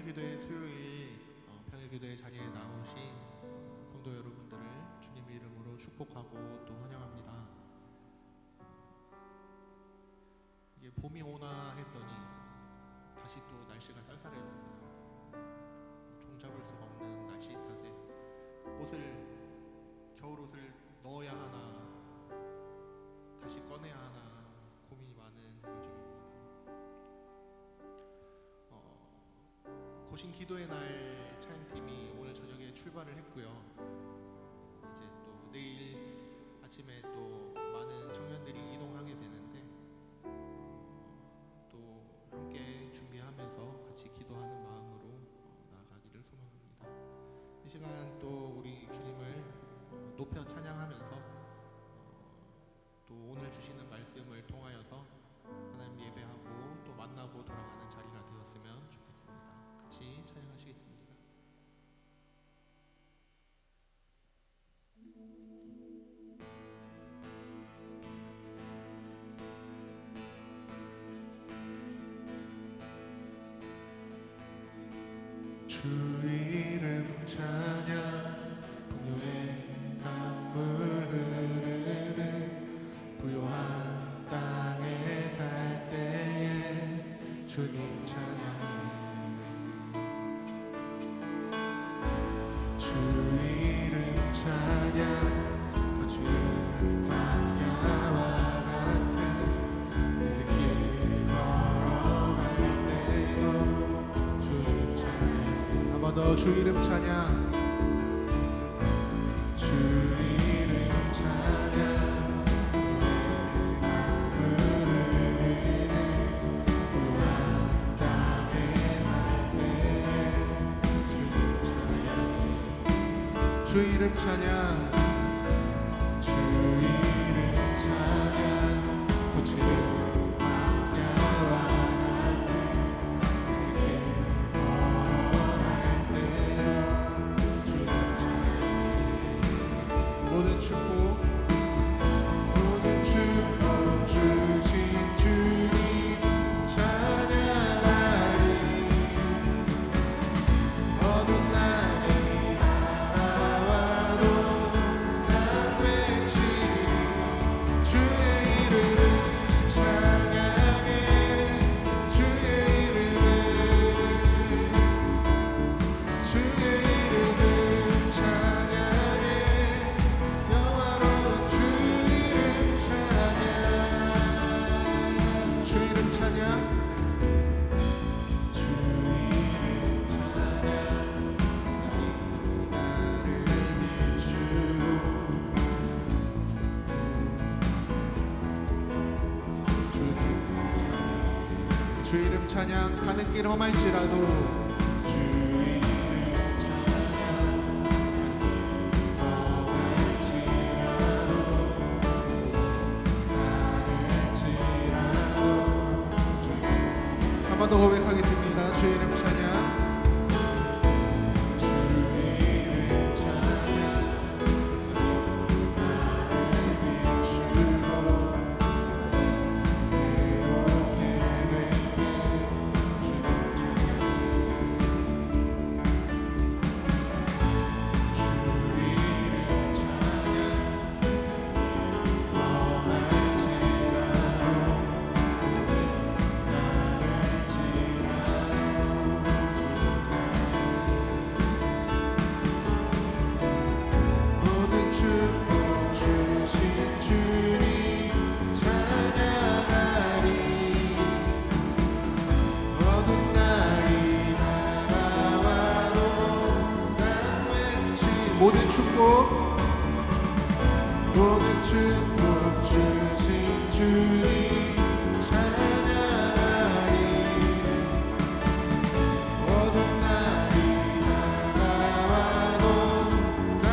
평일기도회 수요일 평일기도회 자리에 나오신 성도 여러분들을 주님의 이름으로 축복하고 또 환영합니다. 이게 봄이 오나 했더니 다시 또 날씨가 쌀쌀해졌어요. 종잡을 수가 없는 날씨 탓에 겨울 옷을 넣어야 하나 다시 꺼내야 하나 고민이 많은 요즘입니다. 고신 기도의 날 찬양팀이 오늘 저녁에 출발을 했고요. 이제 또 내일 아침에 또 많은 청년들이 이동하게 되는데 또 함께 준비하면서 같이 기도하는 마음으로 나아가기를 소망합니다. 이 시간 또 우리 주님을 높여 찬양하면서 또 오늘 주시는 말씀을 통하여서 하나님 예배하고 또 만나고 돌아가는 자리가 되었으면 좋겠습니다. 같이 찬양하시겠습니다. 주 이름 찬양 풍요의 강물 흐르는 부요한 땅에 살 때에 주님 찬양해. 주 이름 찬양 거칠은 광야와 같은 그 길 걸어갈 때도 주님 찬양. 한 번 더 주 이름 찬양. 주 이름 찬양 주 이름 찬양. 주 이름 찬양 거칠은 광야와 같은 그 길 걸어갈 때 주님 찬양. 모든 축복 주신 주님 찬양하리. 어두운 날이 다가와도 난 외치리. 주의 이름을 찬양해. 주의 이름을 찬양해. 영화로운 주 이름 찬양. 주 이름 찬양. 주 이름 찬양. 세상이 나를 비추고 주 이름 찬양. 가는 길 험할지라도 주 이름 찬양. 험할지라도 한 번 더 고백하겠습니다. 주 이름 찬양. 주 이름 찬양. 나를 비추고 새롭게 되게 주님 찬양. 주 이름 찬양. 험할지라도 모든 축복 주신 주님 찬양하리. 어두운 날이 다가와도 난 외치. 모든 축복 주신 주님 찬양하리. 어두운 날이 다가와도 난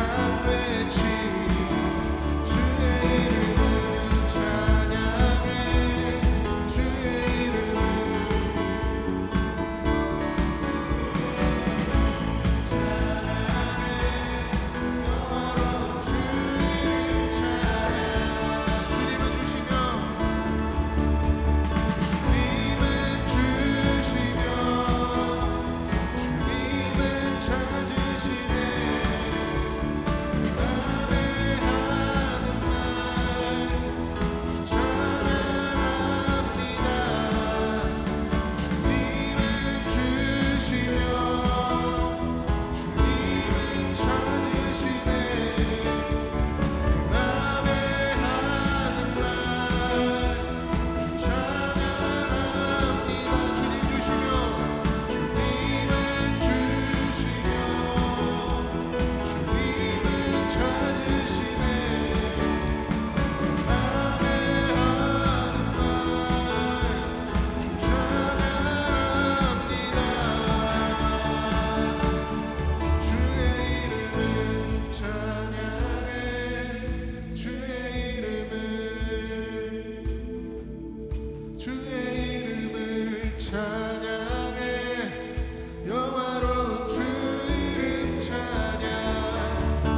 외치리. 주의 이름을 찬양해. 주의 이름을 찬양해. 영화로운 주 이름 찬양. 주님을 주시며 주의 이름을 찬양해 영화로운 주 이름 찬양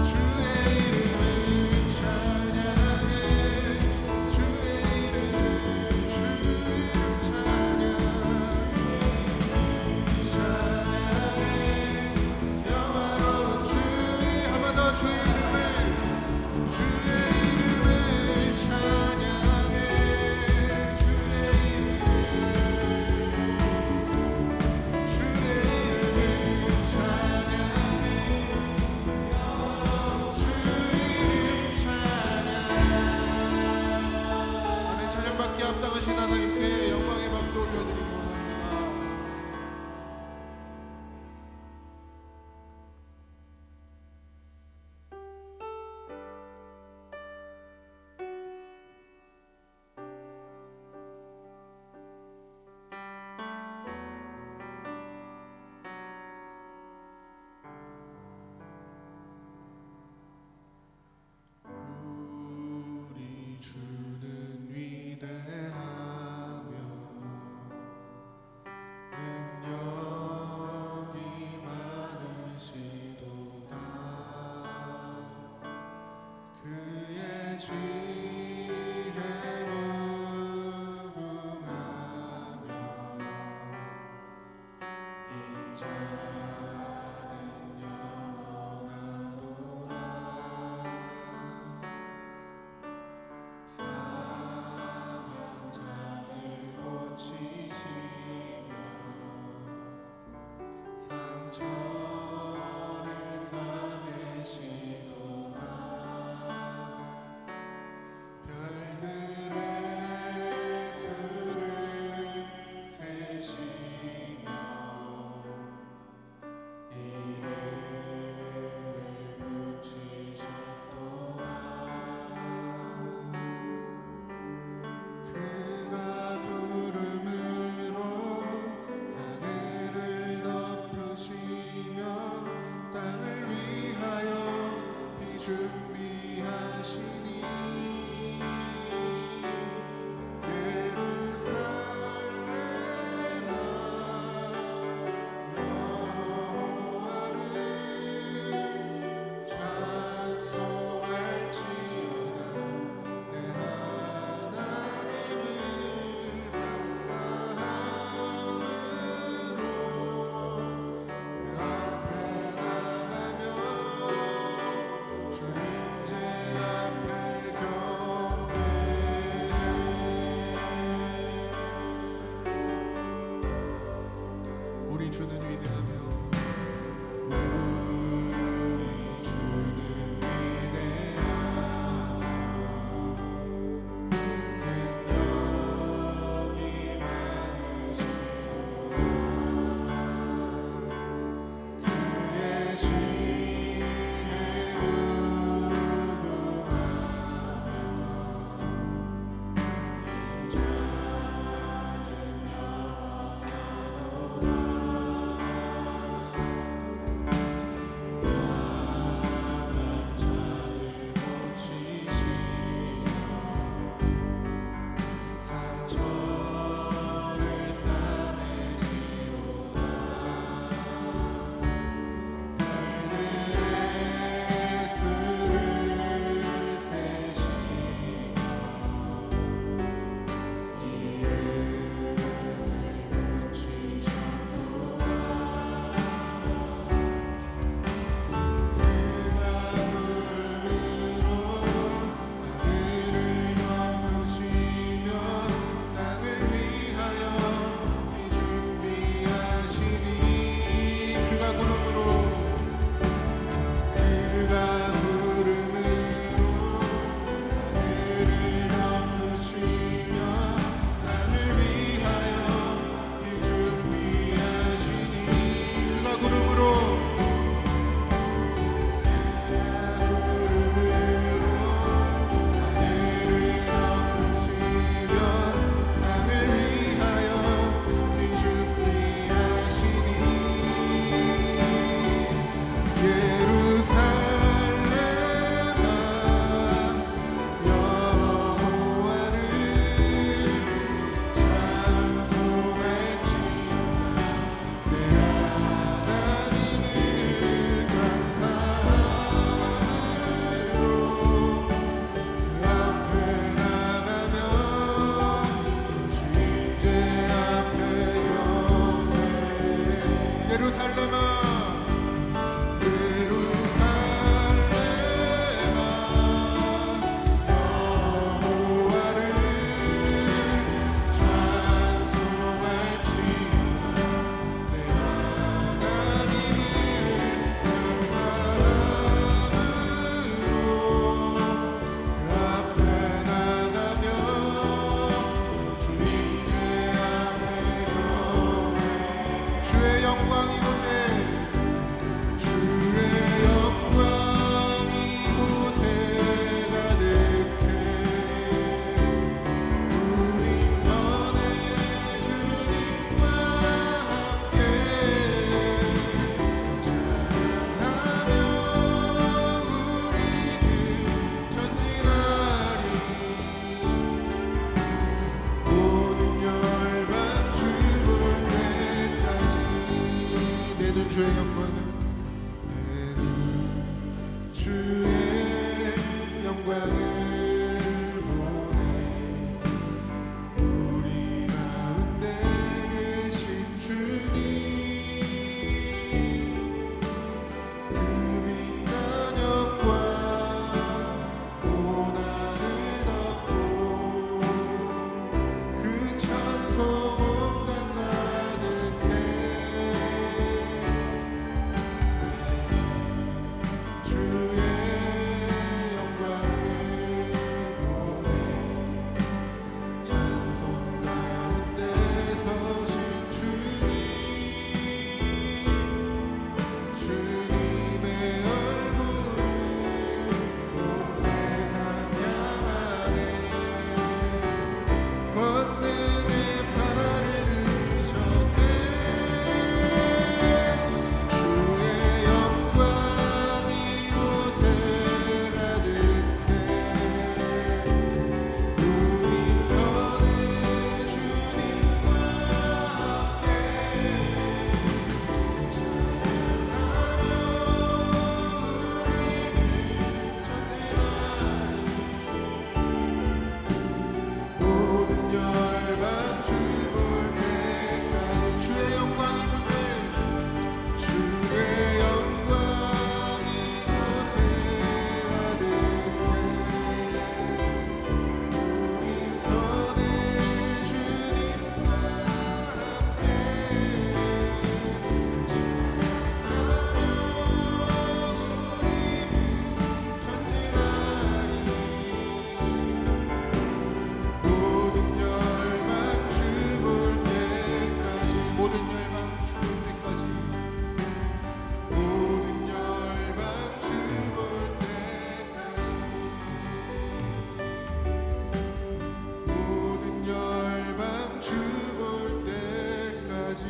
주의 이름을 찬양해 주의 이름을 주 이름 찬양 찬양해 영화로운 주의 한 번 더 주의 이름을 찬양해 주의 이름을 아멘. 찬양받기에 합당하신 하나님께 영광의 박수 올려드리기 원합니다. 우리 주는 위대하며 능력이 많으시도다 그의 지혜 무궁하며 인자는 영원하도다 상한 자를 고치시며 상처를 싸매시도다 별들의 수를 세시며 이래를 붙이셨도다 그가 구름으로 하늘을 덮으시니 주의 영광을 주의 영광을 보내 우리 가운데 계신 주님 그 빛난 영광 고난을 덮고 그 찬송 온 땅 가득해 주의 영광을 보내 찬송 가운데 서신 주님 주님의 얼굴을 온 세상 향하네 권능의 팔을 드셨네 주의 영광이 이곳에 가득해 우리 선에 주님과 함께 찬양하며 우리는 전진하리 모든 열방 주볼 때까지 주의 영광 이곳에 주의 영광 이곳에 가득해 우리 선에 주님과 함께 찬양하며 우리는 전진하리 모든 열방 주볼 때까지 모든 열방 주볼 때까지 모든 열방 주볼 때까지 모든 열방 주볼 때까지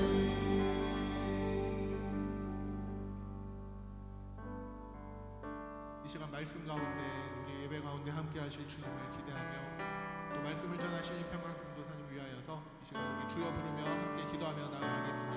이 시간 말씀 가운데 우리 예배 가운데 함께 하실 주님을 기대하며 또 말씀을 전하신 평강 강도사님 위하여서 이 시간 우리 주여 부르며 함께 기도하며 나아가겠습니다.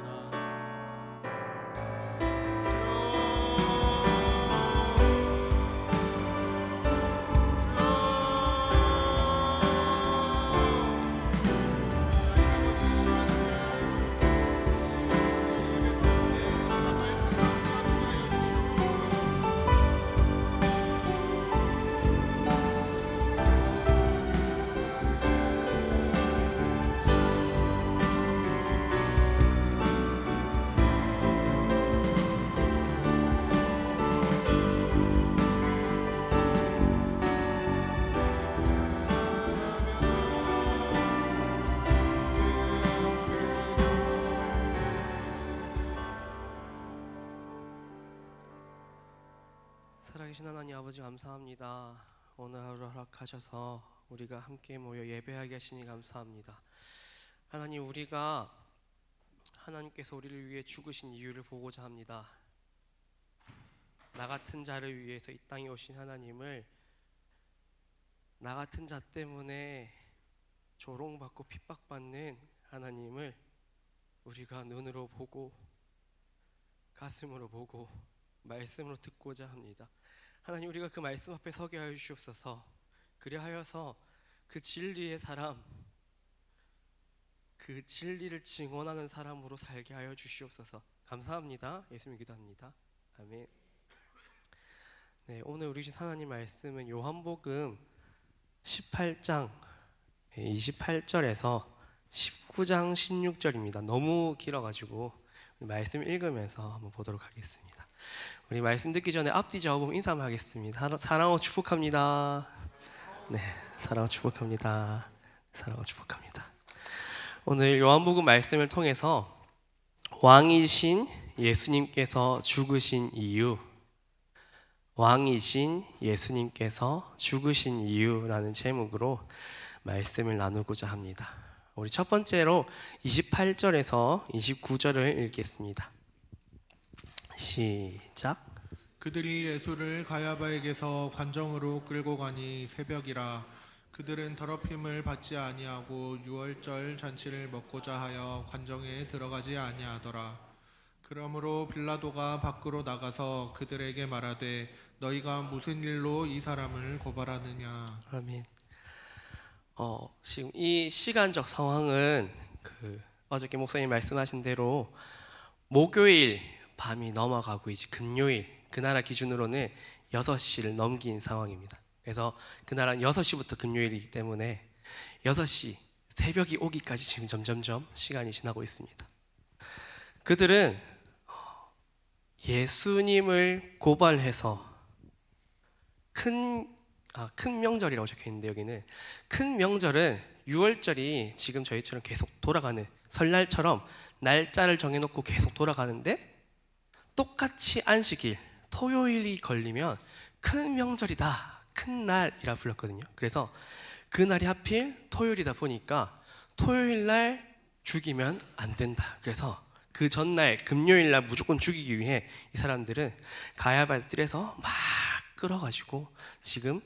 살아계신 하나님 아버지 감사합니다. 오늘 하루 허락하셔서 우리가 함께 모여 예배하게 하시니 감사합니다. 하나님, 우리가 하나님께서 우리를 위해 죽으신 이유를 보고자 합니다. 나 같은 자를 위해서 이 땅에 오신 하나님을, 나 같은 자 때문에 조롱받고 핍박받는 하나님을 우리가 눈으로 보고 가슴으로 보고 말씀으로 듣고자 합니다. 하나님, 우리가 그 말씀 앞에 서게 하여 주시옵소서. 그리하여서 그 진리의 사람, 그 진리를 증언하는 사람으로 살게 하여 주시옵소서. 감사합니다. 예수님 기도합니다. 아멘. 네, 오늘 우리 주신 하나님 말씀은 요한복음 18장 28절에서 19장 16절입니다. 너무 길어가지고 말씀 읽으면서 한번 보도록 하겠습니다. 우리 말씀 듣기 전에 앞뒤 좌우보면 인사 한번 하겠습니다. 사랑하고 축복합니다. 네, 사랑하고 축복합니다. 사랑하고 축복합니다. 오늘 요한복음 말씀을 통해서 왕이신 예수님께서 죽으신 이유, 왕이신 예수님께서 죽으신 이유라는 제목으로 말씀을 나누고자 합니다. 우리 첫 번째로 28절에서 29절을 읽겠습니다. 시작. 그들이 예수를 가야바에게서 관정으로 끌고 가니 새벽이라. 그들은 더럽힘을 받지 아니하고 유월절 잔치를 먹고자 하여 관정에 들어가지 아니하더라. 그러므로 빌라도가 밖으로 나가서 그들에게 말하되 너희가 무슨 일로 이 사람을 고발하느냐. 아멘. 지금 이 시간적 상황은 어저께 목사님 말씀하신 대로 목요일 밤이 넘어가고 이제 금요일 그 나라 기준으로는 6시를 넘긴 상황입니다. 그래서 그 나라는 6시부터 금요일이기 때문에 6시 새벽이 오기까지 지금 점점점 시간이 지나고 있습니다. 그들은 예수님을 고발해서 큰 명절이라고 적혀 있는데, 여기는 큰 명절은 6월절이 지금 저희처럼 계속 돌아가는 설날처럼 날짜를 정해놓고 계속 돌아가는데, 똑같이 안식일 토요일이 걸리면 큰 명절이다, 큰 날이라 불렀거든요. 그래서 그 날이 하필 토요일이다 보니까 토요일 날 죽이면 안 된다. 그래서 그 전날 금요일 날 무조건 죽이기 위해 이 사람들은 가야바의 뜰에서 막 끌어가지고 지금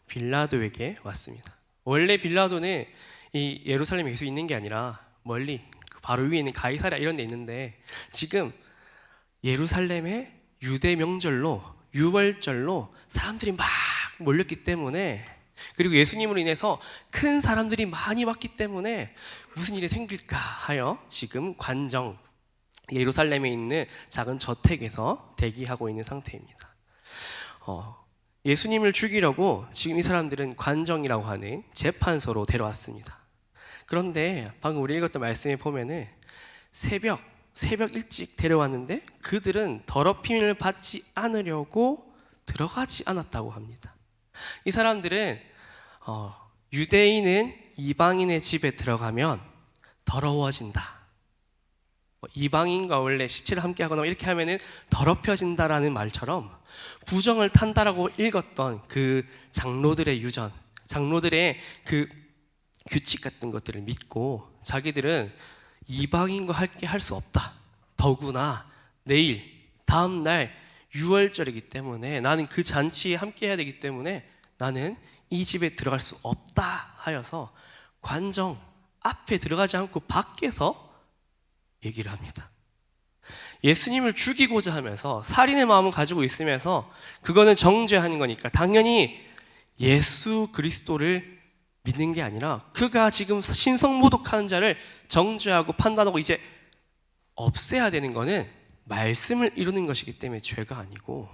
빌라도에게 왔습니다. 원래 빌라도는 이 예루살렘에 계속 있는 게 아니라 멀리 바로 위에 있는 가이사랴 이런 데 있는데, 지금 예루살렘에 유대 명절로 6월절로 사람들이 막 몰렸기 때문에, 그리고 예수님으로 인해서 큰 사람들이 많이 왔기 때문에 무슨 일이 생길까 하여 지금 관정 예루살렘에 있는 작은 저택에서 대기하고 있는 상태입니다. 예수님을 죽이려고 지금 이 사람들은 관정이라고 하는 재판소로 데려왔습니다. 그런데 방금 우리 읽었던 말씀에 보면은 새벽 일찍 데려왔는데 그들은 더럽힘을 받지 않으려고 들어가지 않았다고 합니다. 이 사람들은 유대인은 이방인의 집에 들어가면 더러워진다, 이방인과 원래 식사를 함께 하거나 이렇게 하면은 더럽혀진다라는 말처럼 부정을 탄다라고 읽었던 그 장로들의 유전, 장로들의 그 규칙 같은 것들을 믿고 자기들은 이방인과 함께 할 수 없다, 더구나 내일 다음 날 6월절이기 때문에 나는 그 잔치에 함께 해야 되기 때문에 나는 이 집에 들어갈 수 없다 하여서 관정 앞에 들어가지 않고 밖에서 얘기를 합니다. 예수님을 죽이고자 하면서 살인의 마음을 가지고 있으면서 그거는 정죄하는 거니까 당연히 예수 그리스도를 믿는 게 아니라 그가 지금 신성모독하는 자를 정죄하고 판단하고 이제 없애야 되는 거는 말씀을 이루는 것이기 때문에 죄가 아니고,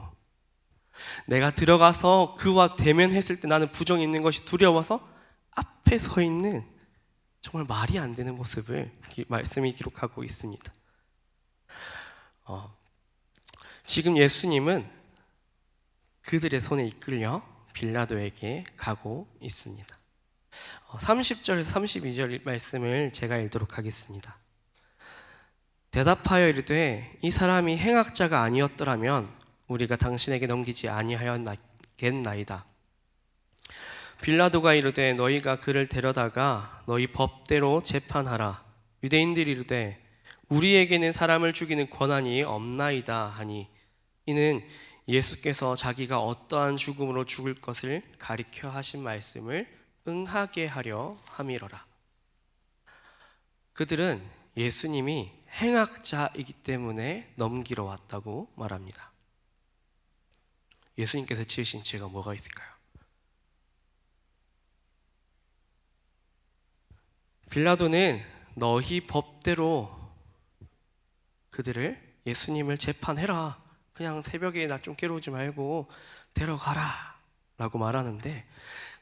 내가 들어가서 그와 대면했을 때 나는 부정이 있는 것이 두려워서 앞에 서 있는 정말 말이 안 되는 모습을 말씀이 기록하고 있습니다. 지금 예수님은 그들의 손에 이끌려 빌라도에게 가고 있습니다. 30절에서 32절 말씀을 제가 읽도록 하겠습니다. 대답하여 이르되 이 사람이 행악자가 아니었더라면 우리가 당신에게 넘기지 아니하였겠나이다. 빌라도가 이르되 너희가 그를 데려다가 너희 법대로 재판하라. 유대인들이 이르되 우리에게는 사람을 죽이는 권한이 없나이다 하니, 이는 예수께서 자기가 어떠한 죽음으로 죽을 것을 가리켜 하신 말씀을 응하게 하려 함이로라. 그들은 예수님이 행악자이기 때문에 넘기러 왔다고 말합니다. 예수님께서 지으신 죄가 뭐가 있을까요? 빌라도는 너희 법대로 그들을, 예수님을 재판해라, 그냥 새벽에 나 좀 깨우지 말고 데려가라 라고 말하는데,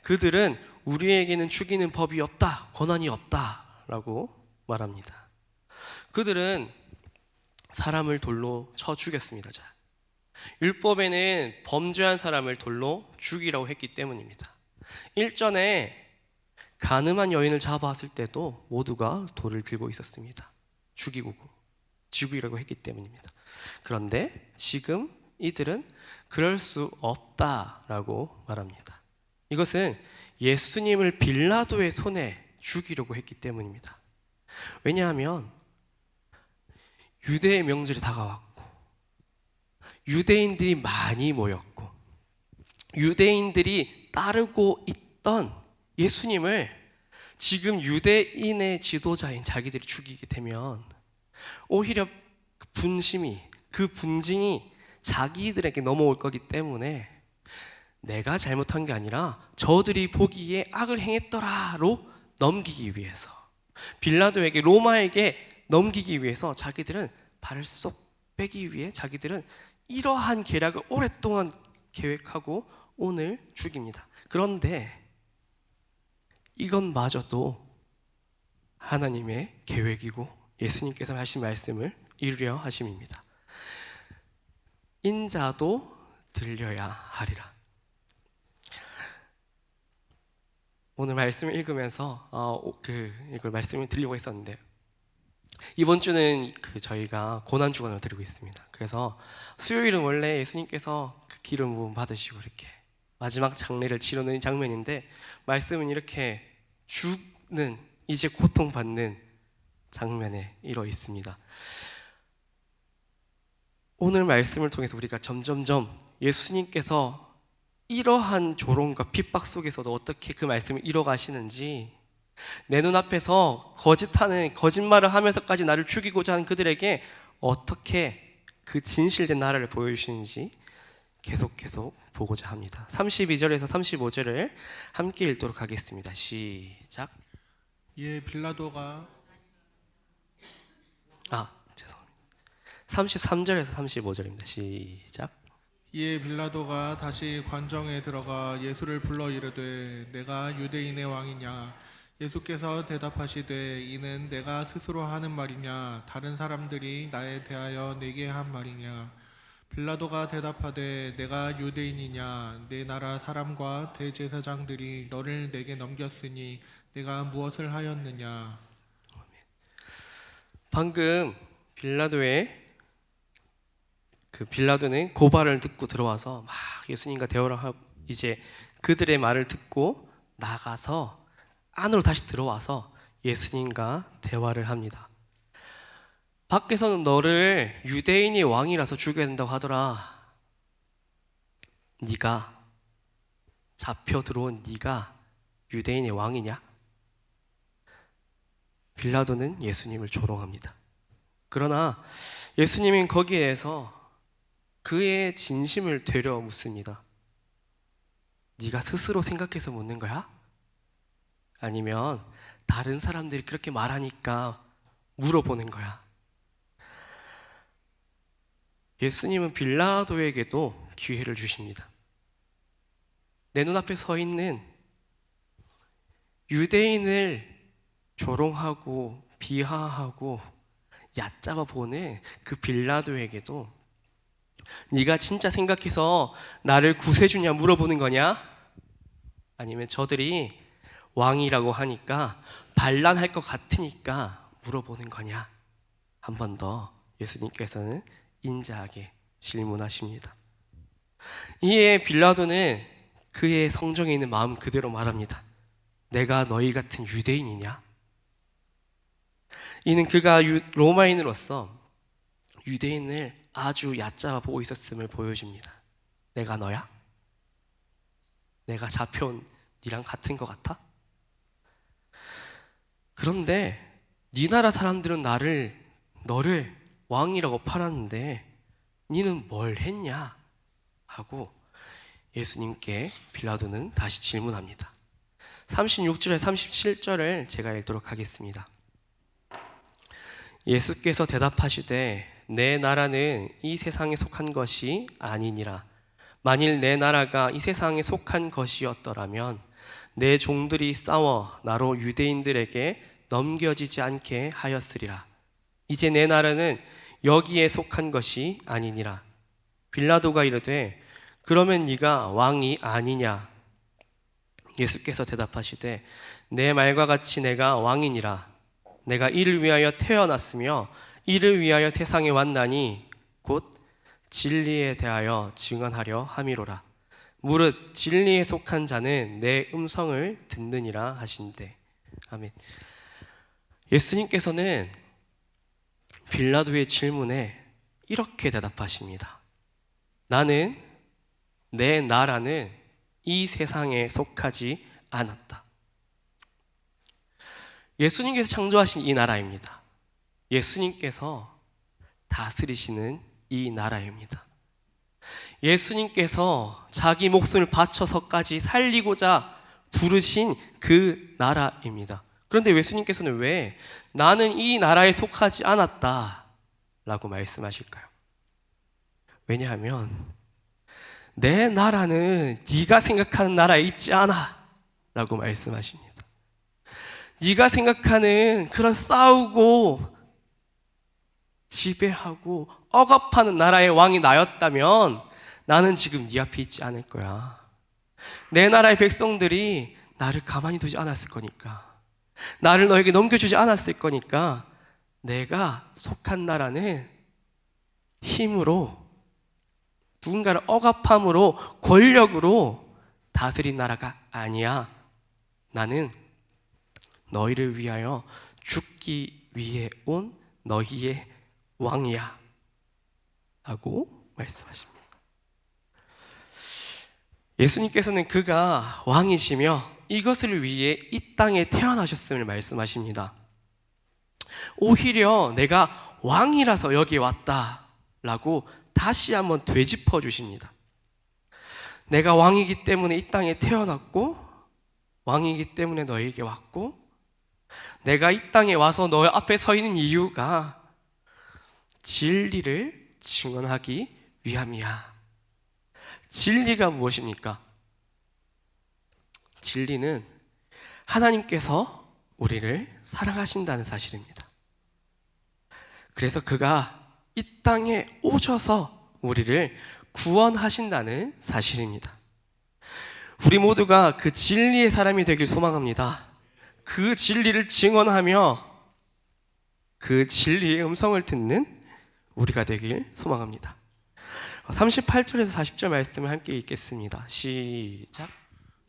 그들은 우리에게는 죽이는 법이 없다, 권한이 없다 라고 말합니다. 그들은 사람을 돌로 쳐 죽였습니다. 율법에는 범죄한 사람을 돌로 죽이라고 했기 때문입니다. 일전에 간음한 여인을 잡아왔을 때도 모두가 돌을 들고 있었습니다. 죽이라고 했기 때문입니다. 그런데 지금 이들은 그럴 수 없다라고 말합니다. 이것은 예수님을 빌라도의 손에 죽이려고 했기 때문입니다. 왜냐하면 유대의 명절이 다가왔고 유대인들이 많이 모였고 유대인들이 따르고 있던 예수님을 지금 유대인의 지도자인 자기들이 죽이게 되면 오히려 그 분심이, 그 분징이 자기들에게 넘어올 거기 때문에 내가 잘못한 게 아니라 저들이 보기에 악을 행했더라로 넘기기 위해서, 빌라도에게, 로마에게 넘기기 위해서 자기들은 발을 쏙 빼기 위해 자기들은 이러한 계략을 오랫동안 계획하고 오늘 죽입니다. 그런데 이것마저도 하나님의 계획이고 예수님께서 하신 말씀을 이루려 하심입니다. 인자도 들려야 하리라. 오늘 말씀을 읽으면서 이걸 말씀을 드리려고 했었는데, 이번 주는 저희가 고난 주간을 드리고 있습니다. 그래서 수요일은 원래 예수님께서 그 기름 부음 받으시고 이렇게 마지막 장례를 치르는 장면인데, 말씀은 이렇게 죽는, 이제 고통받는 장면에 이뤄 있습니다. 오늘 말씀을 통해서 우리가 점점점 예수님께서 이러한 조롱과 핍박 속에서도 어떻게 그 말씀을 이뤄가시는지, 내 눈앞에서 거짓말을 하면서까지 나를 죽이고자 하는 그들에게 어떻게 그 진실된 나라를 보여주시는지 계속 보고자 합니다. 32절에서 35절을 함께 읽도록 하겠습니다. 시작. 예 빌라도가 33절에서 35절입니다. 시작. 이에 빌라도가 다시 관정에 들어가 예수를 불러 이르되 내가 유대인의 왕이냐? 예수께서 대답하시되 이는 내가 스스로 하는 말이냐? 다른 사람들이 나에 대하여 내게 한 말이냐? 빌라도가 대답하되 내가 유대인이냐? 내 나라 사람과 대제사장들이 너를 내게 넘겼으니 내가 무엇을 하였느냐? 방금 빌라도는 고발을 듣고 들어와서 막 예수님과 대화를 하고, 이제 그들의 말을 듣고 나가서 안으로 다시 들어와서 예수님과 대화를 합니다. 밖에서는 너를 유대인의 왕이라서 죽여야 된다고 하더라. 네가 잡혀 들어온 네가 유대인의 왕이냐? 빌라도는 예수님을 조롱합니다. 그러나 예수님은 거기에서 그의 진심을 되려 묻습니다. 네가 스스로 생각해서 묻는 거야? 아니면 다른 사람들이 그렇게 말하니까 물어보는 거야? 예수님은 빌라도에게도 기회를 주십니다. 내 눈앞에 서 있는 유대인을 조롱하고 비하하고 얕잡아 보는 그 빌라도에게도 네가 진짜 생각해서 나를 구세주냐 물어보는 거냐? 아니면 저들이 왕이라고 하니까 반란할 것 같으니까 물어보는 거냐? 한 번 더 예수님께서는 인자하게 질문하십니다. 이에 빌라도는 그의 성정에 있는 마음 그대로 말합니다. 내가 너희 같은 유대인이냐? 이는 그가 로마인으로서 유대인을 아주 얕잡아 보고 있었음을 보여줍니다. 내가 너야? 내가 잡혀온 니랑 같은 것 같아? 그런데 네 나라 사람들은 너를 왕이라고 팔았는데 니는 뭘 했냐? 하고 예수님께 빌라도는 다시 질문합니다. 36절에 37절을 제가 읽도록 하겠습니다. 예수께서 대답하시되 내 나라는 이 세상에 속한 것이 아니니라. 만일 내 나라가 이 세상에 속한 것이었더라면 내 종들이 싸워 나로 유대인들에게 넘겨지지 않게 하였으리라. 이제 내 나라는 여기에 속한 것이 아니니라. 빌라도가 이르되 그러면 네가 왕이 아니냐? 예수께서 대답하시되 내 말과 같이 내가 왕이니라. 내가 이를 위하여 태어났으며 이를 위하여 세상에 왔나니 곧 진리에 대하여 증언하려 함이로라. 무릇 진리에 속한 자는 내 음성을 듣느니라 하신대. 아멘. 예수님께서는 빌라도의 질문에 이렇게 대답하십니다. 내 나라는 이 세상에 속하지 않았다. 예수님께서 창조하신 이 나라입니다. 예수님께서 다스리시는 이 나라입니다. 예수님께서 자기 목숨을 바쳐서까지 살리고자 부르신 그 나라입니다. 그런데 예수님께서는 왜 나는 이 나라에 속하지 않았다 라고 말씀하실까요? 왜냐하면 내 나라는 네가 생각하는 나라에 있지 않아 라고 말씀하십니다. 네가 생각하는 그런 싸우고 지배하고 억압하는 나라의 왕이 나였다면 나는 지금 네 앞에 있지 않을 거야. 내 나라의 백성들이 나를 가만히 두지 않았을 거니까, 나를 너에게 넘겨주지 않았을 거니까, 내가 속한 나라는 힘으로, 누군가를 억압함으로, 권력으로 다스린 나라가 아니야. 나는 너희를 위하여 죽기 위해 온 너희의 왕이야 라고 말씀하십니다. 예수님께서는 그가 왕이시며 이것을 위해 이 땅에 태어나셨음을 말씀하십니다. 오히려 내가 왕이라서 여기에 왔다 라고 다시 한번 되짚어 주십니다. 내가 왕이기 때문에 이 땅에 태어났고, 왕이기 때문에 너에게 왔고, 내가 이 땅에 와서 너 앞에 서 있는 이유가 진리를 증언하기 위함이야. 진리가 무엇입니까? 진리는 하나님께서 우리를 사랑하신다는 사실입니다. 그래서 그가 이 땅에 오셔서 우리를 구원하신다는 사실입니다. 우리 모두가 그 진리의 사람이 되길 소망합니다. 그 진리를 증언하며 그 진리의 음성을 듣는 우리가 되길 소망합니다. 38절에서 40절 말씀을 함께 읽겠습니다. 시작.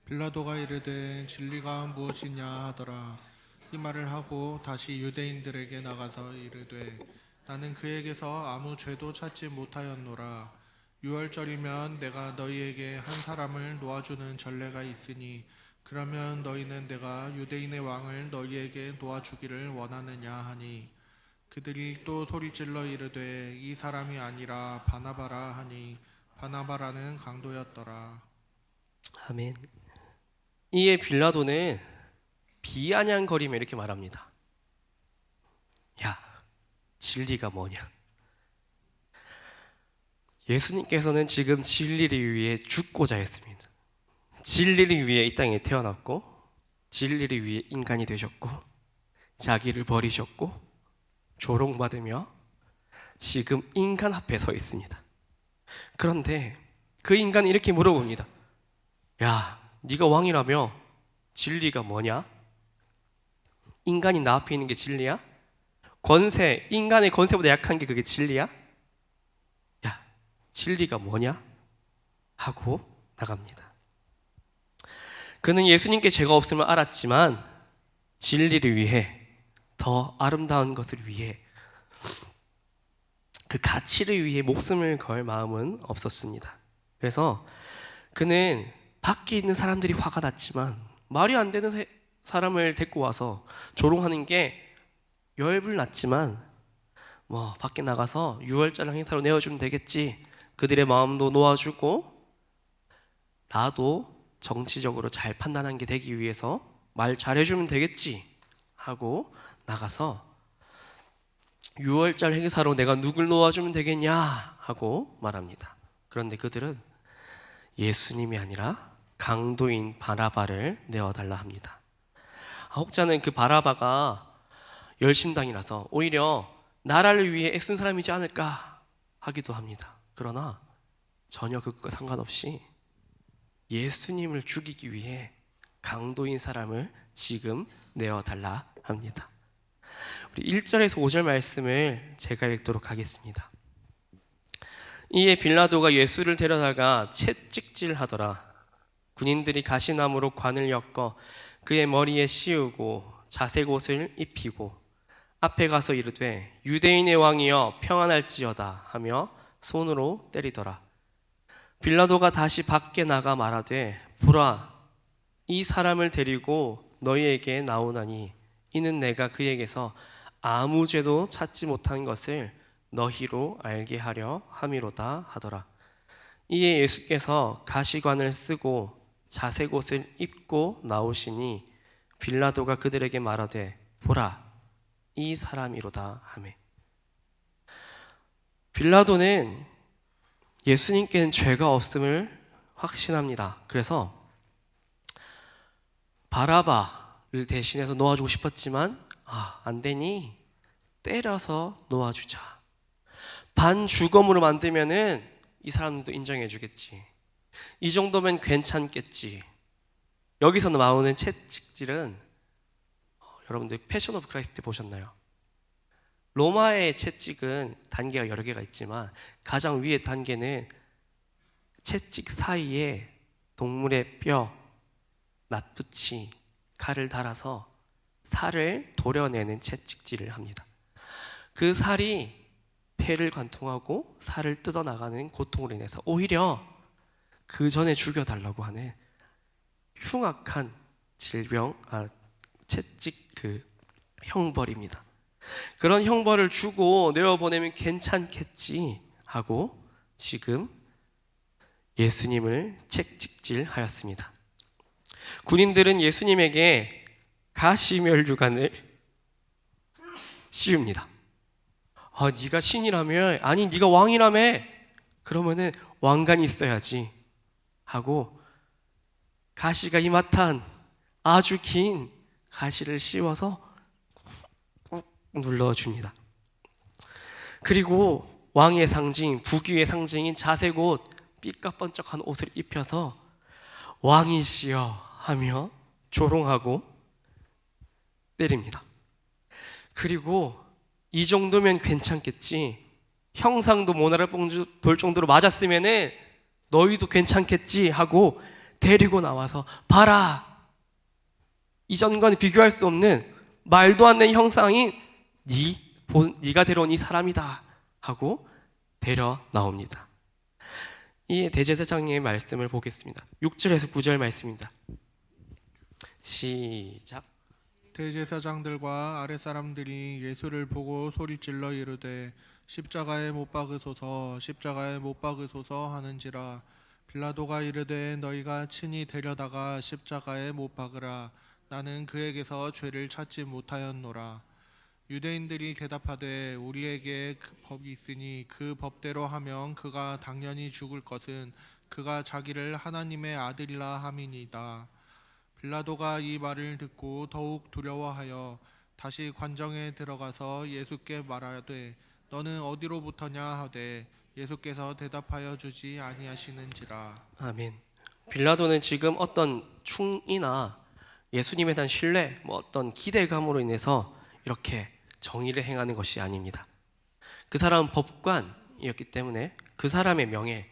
빌라도가 이르되 진리가 무엇이냐 하더라. 이 말을 하고 다시 유대인들에게 나가서 이르되 나는 그에게서 아무 죄도 찾지 못하였노라. 유월절이면 내가 너희에게 한 사람을 놓아주는 전례가 있으니 그러면 너희는 내가 유대인의 왕을 너희에게 놓아주기를 원하느냐 하니 그들이 또 소리질러 이르되 이 사람이 아니라 바나바라 하니 바나바라는 강도였더라. 아멘. 이에 빌라도는 비아냥거리며 이렇게 말합니다. 야, 진리가 뭐냐? 예수님께서는 지금 진리를 위해 죽고자 했습니다. 진리를 위해 이 땅에 태어났고, 진리를 위해 인간이 되셨고, 자기를 버리셨고, 조롱받으며 지금 인간 앞에 서 있습니다. 그런데 그 인간이 이렇게 물어봅니다. 야, 네가 왕이라며 진리가 뭐냐? 인간이 나 앞에 있는 게 진리야? 권세, 인간의 권세보다 약한 게 그게 진리야? 야, 진리가 뭐냐? 하고 나갑니다. 그는 예수님께 죄가 없음을 알았지만 진리를 위해, 더 아름다운 것을 위해, 그 가치를 위해 목숨을 걸 마음은 없었습니다. 그래서 그는 밖에 있는 사람들이 화가 났지만 말이 안 되는 사람을 데리고 와서 조롱하는 게 열불 났지만 뭐 밖에 나가서 유월절 행사로 내어주면 되겠지, 그들의 마음도 놓아주고 나도 정치적으로 잘 판단한 게 되기 위해서 말 잘해주면 되겠지 하고 나가서 유월절 행사로 내가 누굴 놓아주면 되겠냐 하고 말합니다. 그런데 그들은 예수님이 아니라 강도인 바나바를 내어달라 합니다. 혹자는 그 바나바가 열심당이라서 오히려 나라를 위해 애쓴 사람이지 않을까 하기도 합니다. 그러나 전혀 그것과 상관없이 예수님을 죽이기 위해 강도인 사람을 지금 내어달라 합니다. 우리 1절에서 5절 말씀을 제가 읽도록 하겠습니다. 이에 빌라도가 예수를 데려다가 채찍질하더라. 군인들이 가시나무로 관을 엮어 그의 머리에 씌우고 자색 옷을 입히고 앞에 가서 이르되 유대인의 왕이여 평안할지어다 하며 손으로 때리더라. 빌라도가 다시 밖에 나가 말하되 보라, 이 사람을 데리고 너희에게 나오나니 이는 내가 그에게서 아무 죄도 찾지 못한 것을 너희로 알게 하려 함이로다 하더라. 이에 예수께서 가시관을 쓰고 자색 옷을 입고 나오시니 빌라도가 그들에게 말하되 보라 이 사람이로다 하매. 빌라도는 예수님께는 죄가 없음을 확신합니다. 그래서 바라바를 대신해서 놓아주고 싶었지만 안 되니 때려서 놓아주자. 반주검으로 만들면은 이 사람도 인정해 주겠지. 이 정도면 괜찮겠지. 여기서 나오는 채찍질은 여러분들 패션 오브 크라이스트 보셨나요? 로마의 채찍은 단계가 여러 개가 있지만 가장 위의 단계는 채찍 사이에 동물의 뼈, 낫붙이, 칼을 달아서 살을 도려내는 채찍질을 합니다. 그 살이 폐를 관통하고 살을 뜯어나가는 고통으로 인해서 오히려 그 전에 죽여달라고 하는 흉악한 채찍 형벌입니다. 그런 형벌을 주고 내어보내면 괜찮겠지 하고 지금 예수님을 채찍질하였습니다. 군인들은 예수님에게 가시면류관을 씌웁니다. 네가 신이라며, 아니 네가 왕이라며, 그러면은 왕관이 있어야지 하고 가시가 이마탄 아주 긴 가시를 씌워서 꾹꾹 눌러줍니다. 그리고 왕의 상징, 부귀의 상징인 자색 옷, 삐까번쩍한 옷을 입혀서 왕이시여 하며 조롱하고 때립니다. 그리고 이 정도면 괜찮겠지, 형상도 모나를 볼 정도로 맞았으면은 너희도 괜찮겠지 하고 데리고 나와서 봐라, 이전과는 비교할 수 없는 말도 안 되는 형상인 네가 데려온 이 사람이다 하고 데려 나옵니다. 이 대제사장의 말씀을 보겠습니다. 6절에서 9절 말씀입니다. 시작. 대제사장들과 아랫사람들이 예수를 보고 소리질러 이르되 십자가에 못 박으소서, 십자가에 못 박으소서 하는지라. 빌라도가 이르되 너희가 친히 데려다가 십자가에 못 박으라. 나는 그에게서 죄를 찾지 못하였노라. 유대인들이 대답하되 우리에게 그 법이 있으니 그 법대로 하면 그가 당연히 죽을 것은 그가 자기를 하나님의 아들이라 함이니이다. 빌라도가 이 말을 듣고 더욱 두려워하여 다시 관정에 들어가서 예수께 말하되 너는 어디로부터냐 하되 예수께서 대답하여 주지 아니하시는지라. 아멘. 빌라도는 지금 어떤 충이나 예수님에 대한 신뢰, 어떤 기대감으로 인해서 이렇게 정의를 행하는 것이 아닙니다. 그 사람은 법관이었기 때문에 그 사람의 명예,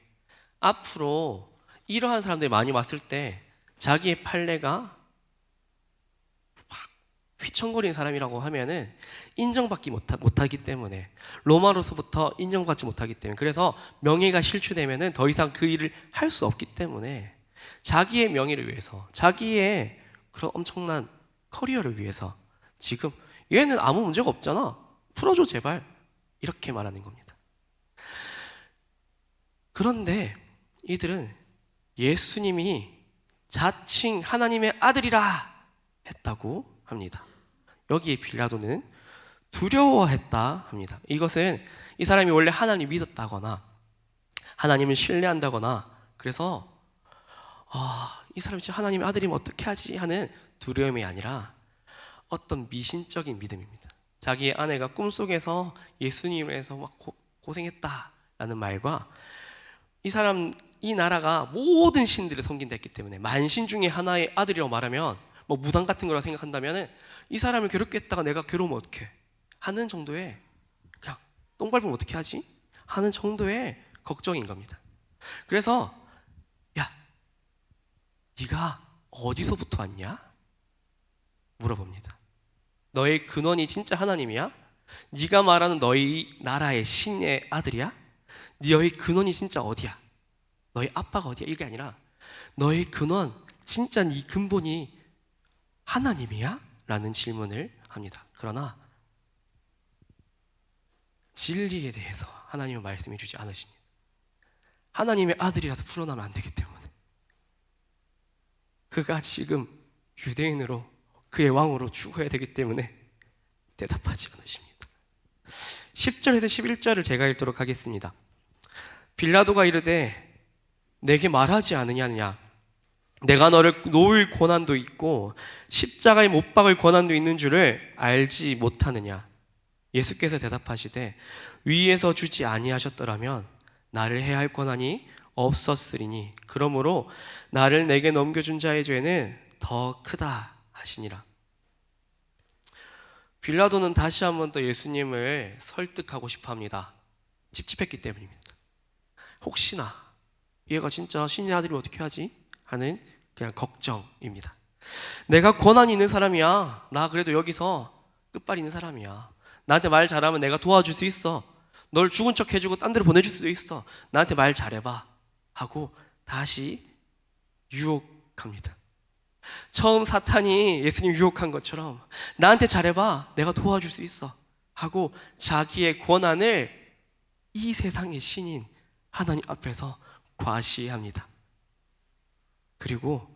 앞으로 이러한 사람들이 많이 왔을 때 자기의 판례가 확 휘청거리는 사람이라고 하면은 인정받기 못하기 때문에, 로마로서부터 인정받지 못하기 때문에, 그래서 명예가 실추되면은 더 이상 그 일을 할 수 없기 때문에 자기의 명예를 위해서, 자기의 그런 엄청난 커리어를 위해서 지금 얘는 아무 문제가 없잖아, 풀어줘 제발, 이렇게 말하는 겁니다. 그런데 이들은 예수님이 자칭 하나님의 아들이라 했다고 합니다. 여기에 빌라도는 두려워했다 합니다. 이것은 이 사람이 원래 하나님을 믿었다거나 하나님을 신뢰한다거나, 그래서 이 사람이 진짜 하나님의 아들이면 어떻게 하지 하는 두려움이 아니라 어떤 미신적인 믿음입니다. 자기의 아내가 꿈속에서 예수님을 해서 막 고생했다라는 말과 이 나라가 모든 신들을 섬긴다 했기 때문에 만신 중에 하나의 아들이라고 말하면 무당 같은 거라고 생각한다면 이 사람을 괴롭게 했다가 내가 괴로우면 어떡해 하는 정도의, 그냥 똥 밟으면 어떻게 하지 하는 정도의 걱정인 겁니다. 그래서 야, 네가 어디서부터 왔냐? 물어봅니다. 너의 근원이 진짜 하나님이야? 네가 말하는 너희 나라의 신의 아들이야? 너의 근원이 진짜 어디야? 너희 아빠가 어디야? 이게 아니라 너의 근원, 진짜 네 근본이 하나님이야? 라는 질문을 합니다. 그러나 진리에 대해서 하나님은 말씀해 주지 않으십니다. 하나님의 아들이라서 풀어나면 안 되기 때문에 그가 지금 유대인으로 그의 왕으로 죽어야 되기 때문에 대답하지 않으십니다. 10절에서 11절을 제가 읽도록 하겠습니다. 빌라도가 이르되 내게 말하지 않으냐느냐, 내가 너를 놓을 권한도 있고 십자가에 못 박을 권한도 있는 줄을 알지 못하느냐. 예수께서 대답하시되 위에서 주지 아니하셨더라면 나를 해야 할 권한이 없었으리니 그러므로 나를 내게 넘겨준 자의 죄는 더 크다 하시니라. 빌라도는 다시 한번 더 예수님을 설득하고 싶어 합니다. 찝찝했기 때문입니다. 혹시나 얘가 진짜 신의 아들이 어떻게 하지? 하는 그냥 걱정입니다. 내가 권한이 있는 사람이야. 나 그래도 여기서 끝발 있는 사람이야. 나한테 말 잘하면 내가 도와줄 수 있어. 널 죽은 척 해주고 딴 데로 보내줄 수도 있어. 나한테 말 잘해봐 하고 다시 유혹합니다. 처음 사탄이 예수님 유혹한 것처럼 나한테 잘해봐, 내가 도와줄 수 있어 하고 자기의 권한을 이 세상의 신인 하나님 앞에서 과시합니다. 그리고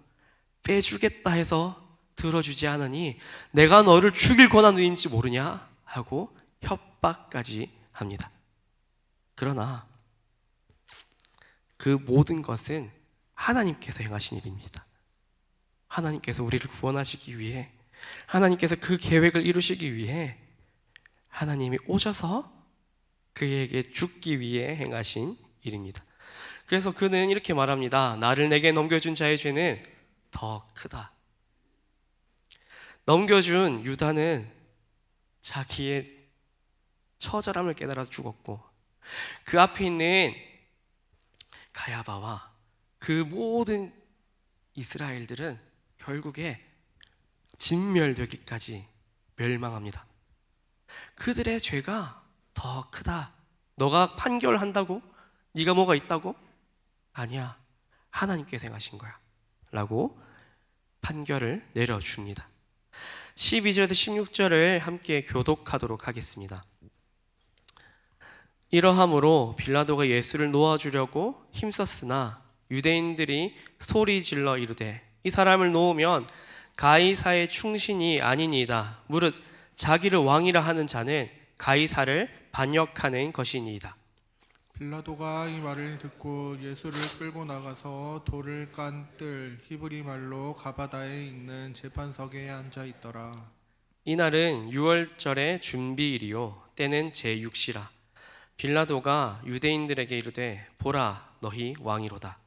빼주겠다 해서 들어주지 않으니 내가 너를 죽일 권한도 있는지 모르냐 하고 협박까지 합니다. 그러나 그 모든 것은 하나님께서 행하신 일입니다. 하나님께서 우리를 구원하시기 위해, 하나님께서 그 계획을 이루시기 위해 하나님이 오셔서 그에게 죽기 위해 행하신 일입니다. 그래서 그는 이렇게 말합니다. 나를 내게 넘겨준 자의 죄는 더 크다. 넘겨준 유다는 자기의 처절함을 깨달아 죽었고 그 앞에 있는 가야바와 그 모든 이스라엘들은 결국에 진멸되기까지 멸망합니다. 그들의 죄가 더 크다. 너가 판결한다고? 네가 뭐가 있다고? 아니야, 하나님께서 행하신 거야 라고 판결을 내려줍니다. 12절에서 16절을 함께 교독하도록 하겠습니다. 이러함으로 빌라도가 예수를 놓아주려고 힘썼으나 유대인들이 소리 질러 이르되 이 사람을 놓으면 가이사의 충신이 아니니이다. 무릇 자기를 왕이라 하는 자는 가이사를 반역하는 것이니이다. 빌라도가 이 말을 듣고 예수를 끌고 나가서 돌을 깐 뜰 히브리 말로 가바다에 있는 재판석에 앉아 있더라. 이날은 6월절의 준비일이요 때는 제6시라. 빌라도가 유대인들에게 이르되 보라 너희 왕이로다.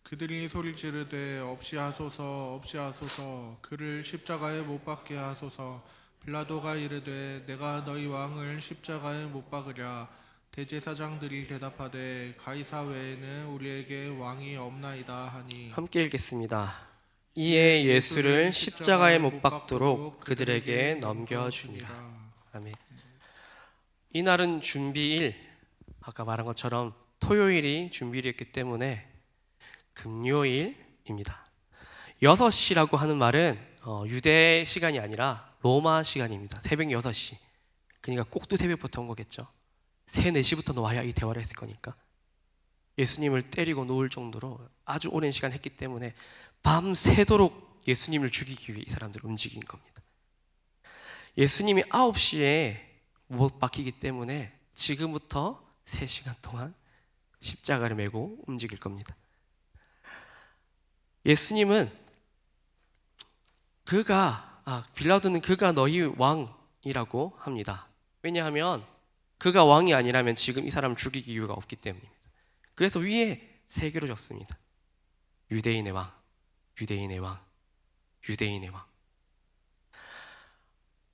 그들이 소리 지르되 없이 하소서 없이 하소서 그를 십자가에 못 박게 하소서. 빌라도가 이르되 내가 너희 왕을 십자가에 못 박으랴. 대제사장들이 대답하되 가이사 외에는 우리에게 왕이 없나이다 하니. 함께 읽겠습니다. 이에 예수를 십자가에 못 박도록 그들에게 넘겨주니라. 아멘. 이날은 준비일, 아까 말한 것처럼 토요일이 준비일이었기 때문에 금요일입니다. 6시라고 하는 말은 유대 시간이 아니라 로마 시간입니다. 새벽 6시. 그러니까 꼭두 새벽부터 온 거겠죠. 3, 4시부터 와야 이 대화를 했을 거니까. 예수님을 때리고 놓을 정도로 아주 오랜 시간 했기 때문에 밤새도록 예수님을 죽이기 위해 이 사람들을 움직인 겁니다. 예수님이 9시에 못 박히기 때문에 지금부터 3시간 동안 십자가를 메고 움직일 겁니다. 예수님은 빌라도는 그가 너희 왕이라고 합니다. 왜냐하면 그가 왕이 아니라면 지금 이 사람을 죽이기 이유가 없기 때문입니다. 그래서 위에 3개로 적습니다. 유대인의 왕, 유대인의 왕, 유대인의 왕.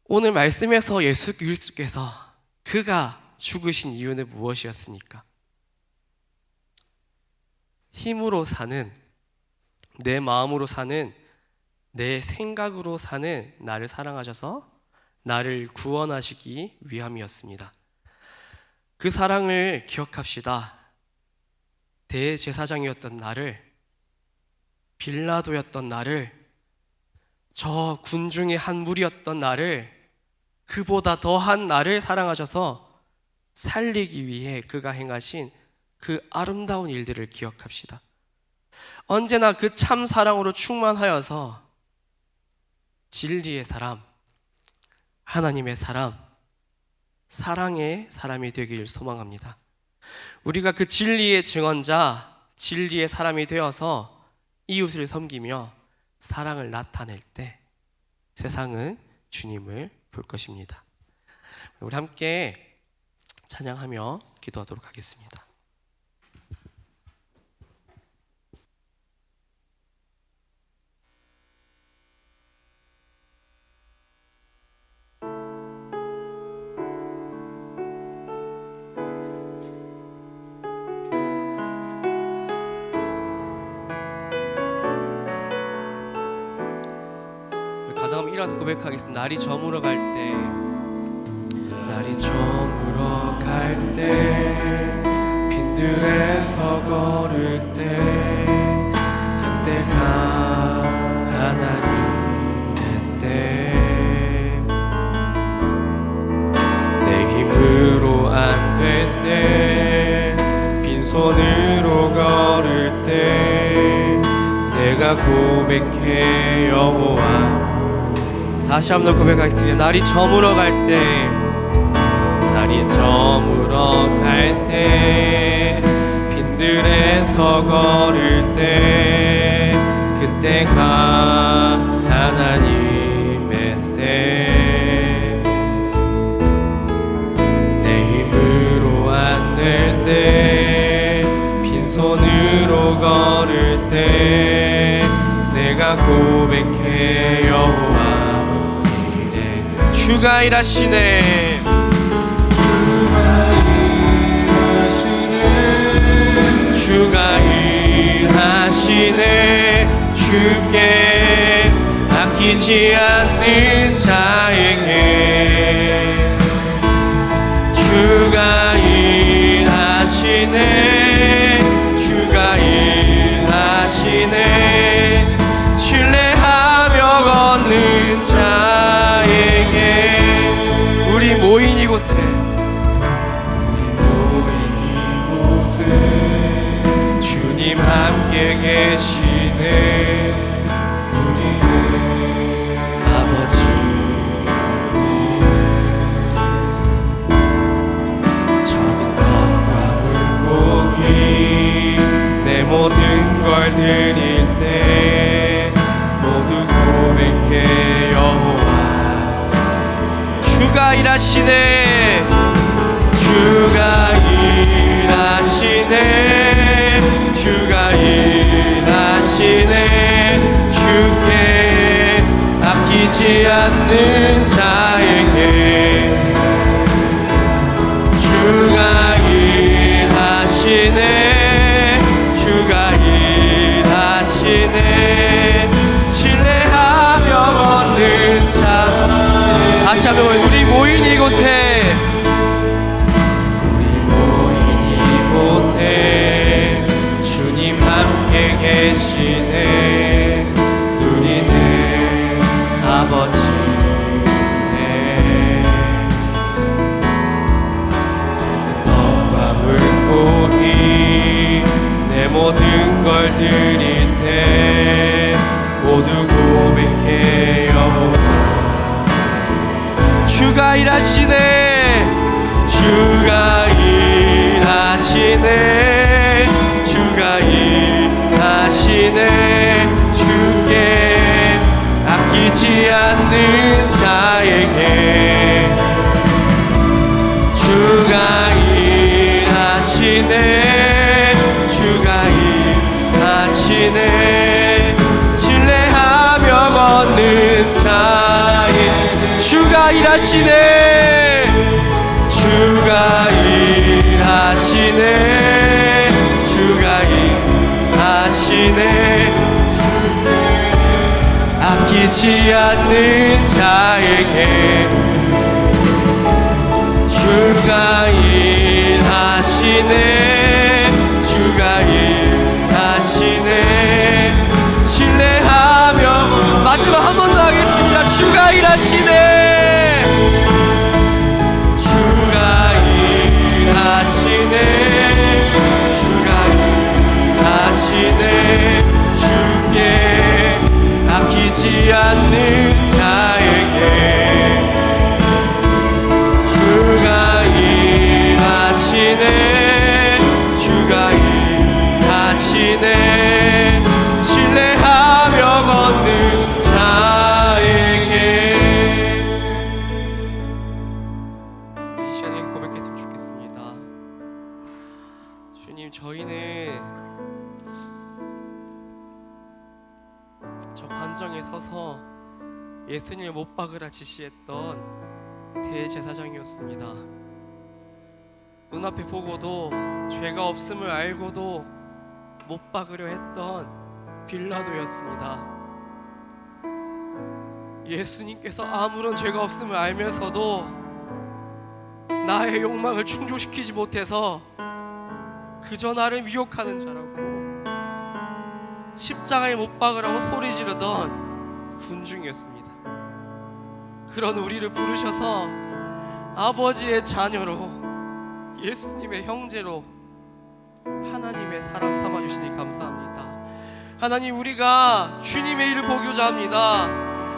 오늘 말씀에서 예수 그리스도께서 그가 죽으신 이유는 무엇이었습니까? 힘으로 사는, 내 마음으로 사는, 내 생각으로 사는 나를 사랑하셔서 나를 구원하시기 위함이었습니다. 그 사랑을 기억합시다. 대제사장이었던 나를, 빌라도였던 나를, 저 군중의 한 무리였던 나를, 그보다 더한 나를 사랑하셔서 살리기 위해 그가 행하신 그 아름다운 일들을 기억합시다. 언제나 그 참 사랑으로 충만하여서 진리의 사람, 하나님의 사람, 사랑의 사람이 되길 소망합니다. 우리가 그 진리의 증언자, 진리의 사람이 되어서 이웃을 섬기며 사랑을 나타낼 때 세상은 주님을 볼 것입니다. 우리 함께 찬양하며 기도하도록 하겠습니다. 가능하면 일어나서 고백하겠습니다. 날이 저물어 갈 때, 날이 저물어 갈 때, 빈들에서 걸을 때, 그때가 하나님의 때. 내 힘으로 안 될 때, 빈손으로 걸을 때, 내가 고백해 여호와. 다시 한번 고백하겠습니다. 날이 저물어 갈 때, 날이 저물어 갈 때, 빈들에서 걸을 때, 그때가 하나님의 때. 내 힘으로 안 될 때, 빈손으로 걸을 때, 내가 고백해 여호와. 주가 일하시네, 주가 일하시네. 주께 아끼지 않는 자에게 주가 일하시네, 주가 일하시네. 신뢰하며 걷는 자에게. 우리 모인 이곳에, 주님 함께 계시네. 우리의 아버지, 적은 것과 물고기, 내 모든 걸 드릴 때 모두 고백해 여호와. 주가 일하시네, 주가 일하시네, 주가 일하시네. 주께 아끼지 않는 자에게 주가 일하시네, 주가 일하시네. 신뢰하며 걷는 자. 다시 한번 우리 모인 이곳에, 주님 함께 계시네. 우리는 아버지네. 떡과 물고기, 내 모든 걸 드릴 때 모두 고백해 여호와. 주가 일하시네, 주가 일하시네, 주가 일하시네. 주께 아끼지 않는 자에게 주가 일하시네, 주가 일하시네. 신뢰하며 걷는 자에게 주가 일하시네, 주가 일하시네, 주가 일하시네. 아끼지 않는 자에게 주가 일하시네, 주가 일하시네. 신뢰하며 마지막 한 번 더 하겠습니다. 주가 일하시네, 주가 일하시네. 시간에 고백했으면 좋겠습니다. 주님, 저희는 저 관정에 서서 예수님을 못 박으라 지시했던 대제사장이었습니다. 눈앞에 보고도 죄가 없음을 알고도 못 박으려 했던 빌라도였습니다. 예수님께서 아무런 죄가 없음을 알면서도 나의 욕망을 충족시키지 못해서 그저 나를 미혹하는 자라고 십자가에 못 박으라고 소리 지르던 군중이었습니다. 그런 우리를 부르셔서 아버지의 자녀로, 예수님의 형제로 하나님의 사람 삼아주시니 감사합니다. 하나님, 우리가 주님의 일을 보고자 합니다.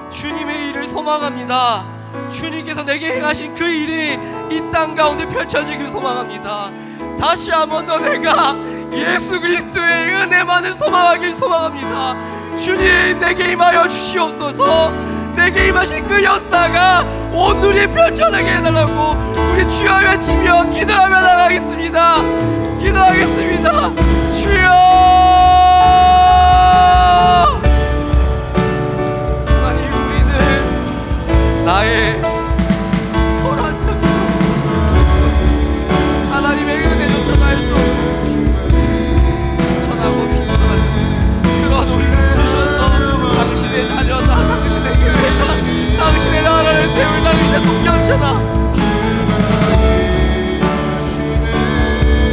주님의 일을 소망합니다. 주님께서 내게 행하신 그 일이 이 땅 가운데 펼쳐지길 소망합니다. 다시 한번 더 내가 예수 그리스도의 은혜만을 소망하길 소망합니다. 주님, 내게 임하여 주시옵소서. 내게 임하신 그 역사가 온 누리에 펼쳐나게 해달라고 우리 주여 외치며 기도하며 나가겠습니다. 기도하겠습니다. 주여, 하나님, 우리는 나의 토란적 하나님의 은혜조차 날 수 없는 천하고 비천하고 그런 우리를 부르셔서 당신의 자녀다, 당신의 교회다, 당신의 나라를 세울 당신의 동경체다.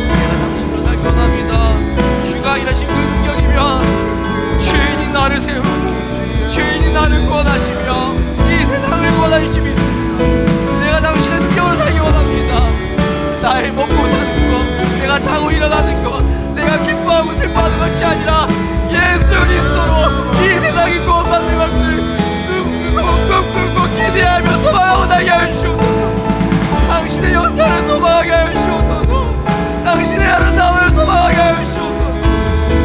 내가 당신으로 살기 원합니다. 주가 일하신 그 능력이면 죄인이 나를 세우고 죄인이 나를 구원하시며 이 세상을 구원하실 줄 믿습니다. 내가 당신의 능력으로 살기 원합니다. 나의 먹고 사는 것, 내가 자고 일어나는 것, 내가 기뻐하고 슬퍼하는 것이 아니라 예수 그리스도로 이 세상이 구원받는 것을 꿈꾸고 기대하며 소망하고 나게 하여 주옵소서. 당신의 역사를 소망하게 하여 주옵소서. 당신의 아름다움을 소망하게 하여 주옵소서.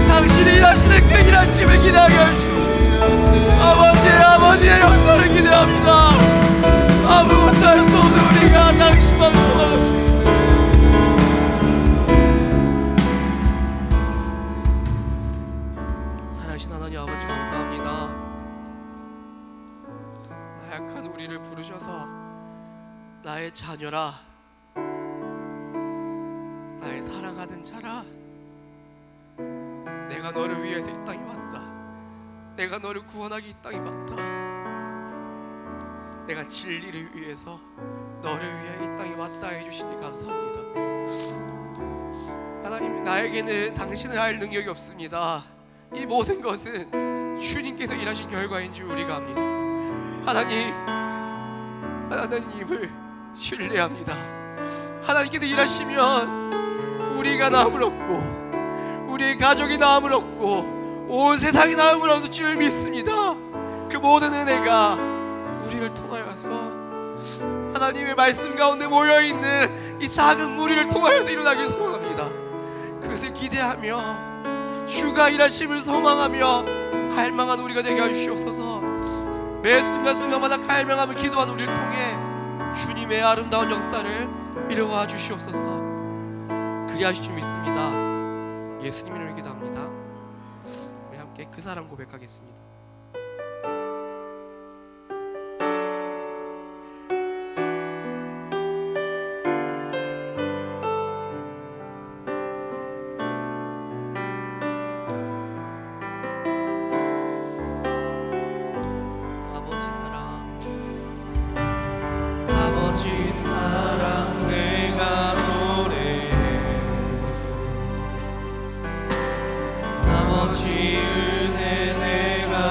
당신이 일하시는 그 일하심을 기대하게 하여 주옵소서. 아버지의 역사를 기대합니다. 아무것도 할 수 없는 우리가 당신만 소망합니다. 살아계신 하나님 아버지, 감사합니다. 나약한 우리를 부르셔서 나의 자녀라, 나의 사랑하는 자라, 내가 너를 위해서 이 땅에 왔다, 내가 너를 구원하기 이 땅에 왔다, 내가 진리를 위해서 너를 위해 이 땅에 왔다 해주시니 감사합니다. 하나님, 나에게는 당신을 알 능력이 없습니다. 이 모든 것은 주님께서 일하신 결과인 줄 우리가 압니다. 하나님을 신뢰합니다. 하나님께서 일하시면 우리가 나음을 얻고 우리의 가족이 나음을 얻고 온 세상이 나음을 얻을 줄 믿습니다. 그 모든 은혜가 우리를 통하여서 하나님의 말씀 가운데 모여있는 이 작은 무리를 통하여서 일어나길 소망합니다. 그것을 기대하며 주가 일하심을 소망하며 갈망한 우리가 되게 해주시옵소서. 매 순간순간마다 갈망하며 기도하는 우리를 통해 주님의 아름다운 역사를 이루어 주시옵소서. 그리하실 줄 믿습니다. 예수님 이름으로 기도합니다. 우리 함께 그 사람 고백하겠습니다. 은혜 내가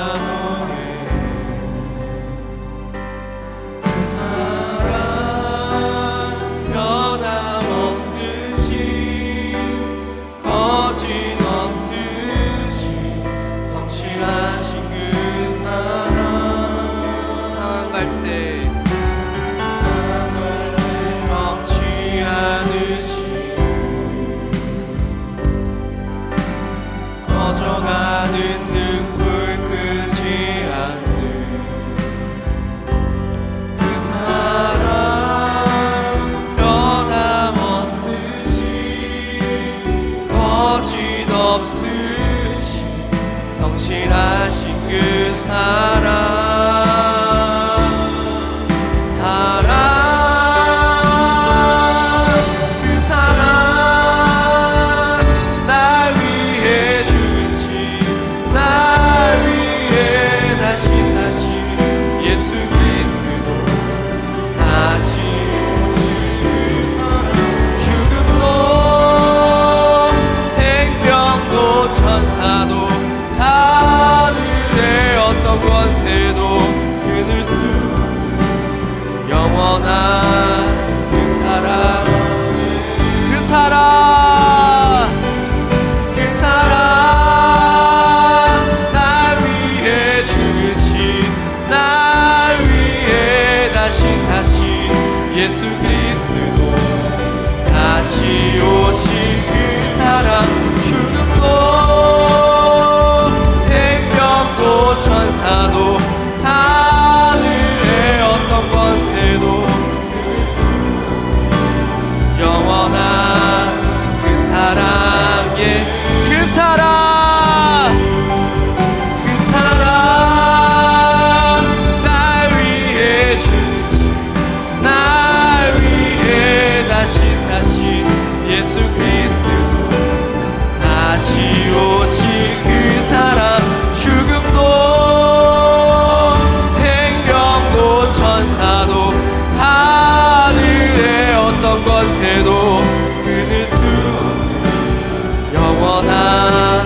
끊을 수 없는 영원한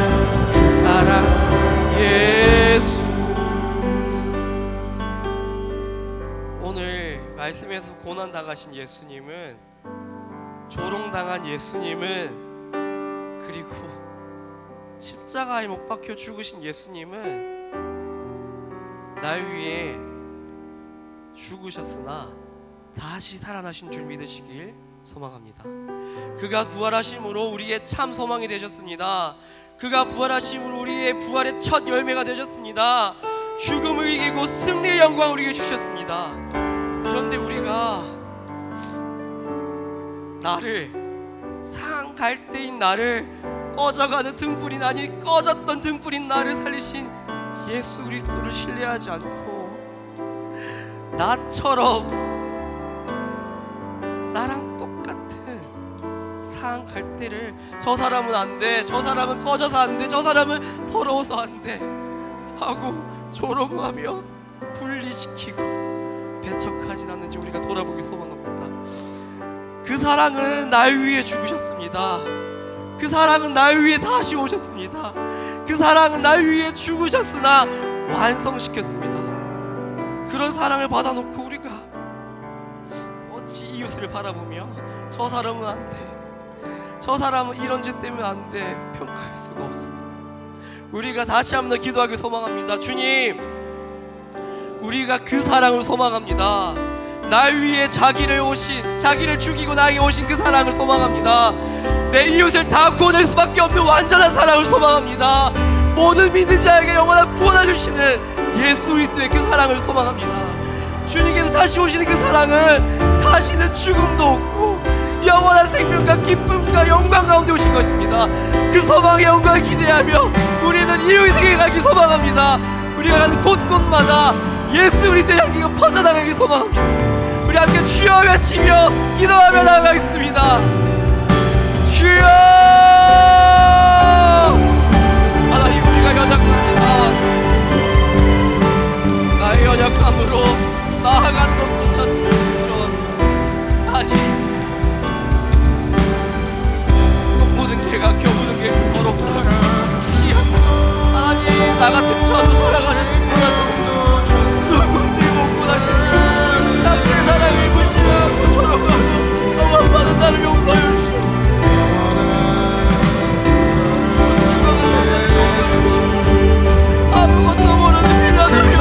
그 사랑 예수. 오늘 말씀에서 고난 당하신 예수님은, 조롱당한 예수님은, 그리고 십자가에 못 박혀 죽으신 예수님은 날 위해 죽으셨으나 다시 살아나신 줄 믿으시길 소망합니다. 그가 부활하심으로 우리의 참 소망이 되셨습니다. 그가 부활하심으로 우리의 부활의 첫 열매가 되셨습니다. 죽음을 이기고 승리의 영광을 우리에게 주셨습니다. 그런데 우리가 나를, 상한 갈대인 나를, 꺼져가는 등불인, 아니 꺼졌던 등불인 나를 살리신 예수 그리스도를 신뢰하지 않고 나처럼 나랑 똑같은 상한 갈대를, 저 사람은 안 돼, 저 사람은 꺼져서 안 돼, 저 사람은 더러워서 안 돼 하고 조롱하며 분리시키고 배척하진 않는지 우리가 돌아보기 소망합니다. 그 사랑은 날 위해 죽으셨습니다. 그 사랑은 날 위해 다시 오셨습니다. 그 사랑은 날 위해 죽으셨으나 완성시켰습니다. 그런 사랑을 받아놓고 우리가 어찌 이웃을 바라보며 저 사람은 안 돼, 저 사람은 이런 죄 때문에 안 돼 평가할 수가 없습니다. 우리가 다시 한번 더 기도하길 소망합니다. 주님, 우리가 그 사랑을 소망합니다. 날 위해 자기를 죽이고 나에게 오신 그 사랑을 소망합니다. 내 이웃을 다 구원할 수밖에 없는 완전한 사랑을 소망합니다. 모든 믿는 자에게 영원한 구원을 주시는 예수 그리스도의 그 사랑을 소망합니다. 주님께서 다시 오시는 그 사랑은 다시는 죽음도 없고 영원한 생명과 기쁨과 영광 가운데 오신 것입니다. 그 소망의 영광을 기대하며 우리는 이웃에게 가기 소망합니다. 우리가 가는 곳곳마다 예수 그리스도의 향기가 퍼져나가기 소망합니다. 우리 함께 주여 외치며 기도하며 나아가겠습니다. 주여! 하나님, 우리가 연약합니다. 나의 연약함으로 나아가는 것조차 주시옵소서. 아니, 모든 개가 겨우는 게 더럽다. 하나님, 나 같은 저도 살아가는 누군들 못 구하시니 당신의 사랑을 무시하고 조롱하고 너무한 나를 용서해 주시옵소서. 아무것도 모르는 빌라들이여,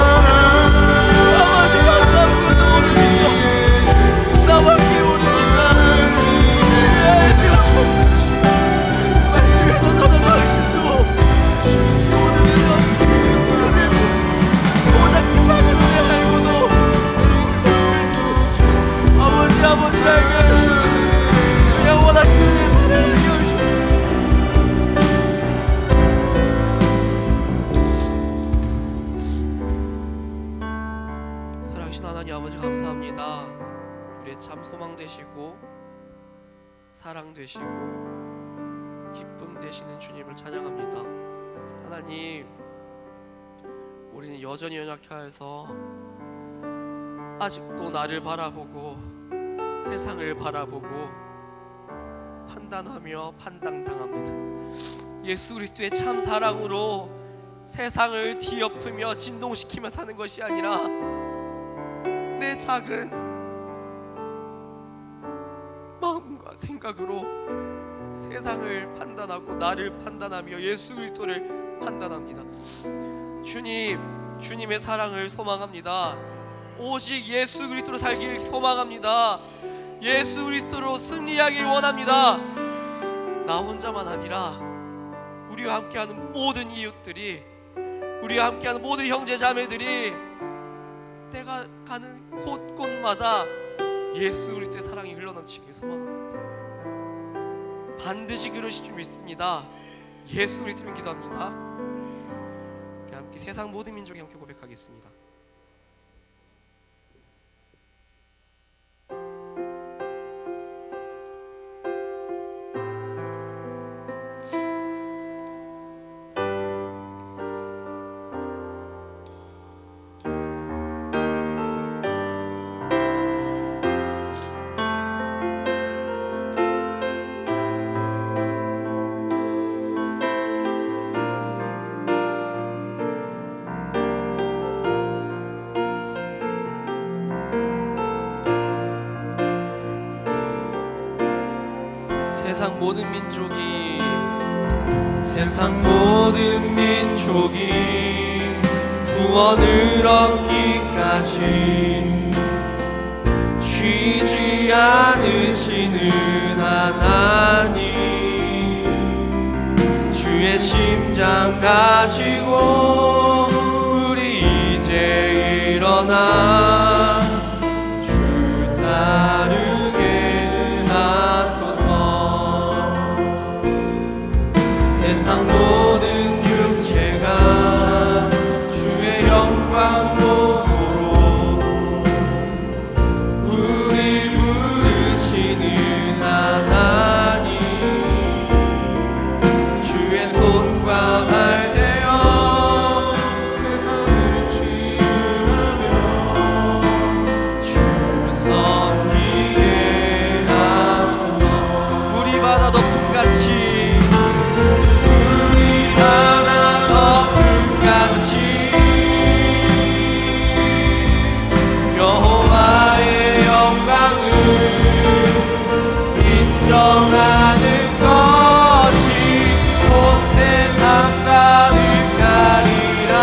아버지가 아무것도 모릅니다. 나밖에 모릅니다. 신뢰해 주옵소서. 말씀에서 나는 당신도 모든 데서 모닥기 작은 은혜 알고도 아버지 알게 하시옵소서. 영원하신 은혜의 사랑을 이어주시옵소서. 사랑하신 하나님 아버지, 감사합니다. 우리의 참 소망 되시고 사랑 되시고 기쁨 되시는 주님을 찬양합니다. 하나님, 우리는 여전히 연약해서 아직도 나를 바라보고 세상을 바라보고 판단하며 판단당합니다. 예수 그리스도의 참 사랑으로 세상을 뒤엎으며 진동시키며 사는 것이 아니라 내 작은 마음과 생각으로 세상을 판단하고 나를 판단하며 예수 그리스도를 판단합니다. 주님, 주님의 사랑을 소망합니다. 오직 예수 그리스도로 살길 소망합니다. 예수 그리스도로 승리하길 원합니다. 나 혼자만 아니라 우리와 함께하는 모든 이웃들이, 우리와 함께하는 모든 형제 자매들이 내가 가는 곳곳마다 예수 그리스도의 사랑이 흘러넘치길 소망합니다. 반드시 그러실 줄 믿습니다. 예수 그리스도를 기도합니다. 우리 함께 세상 모든 민족이 함께 고백하겠습니다. 세상 모든 민족이 구원을 얻기까지 쉬지 않으시는 하나님, 주의 심장 가지고 우리 이제 일어나 주 따르게 하소서. 세상 모든 육체가 주의 영광 보도록 우리 부르시는 하나님, 주의 손과 발 되어 세상을 치유하며 주 섬기게 하소서. 우리 바다 덮음같이 여호와의 영광을 인정하는 것이 온 세상 가득하리라.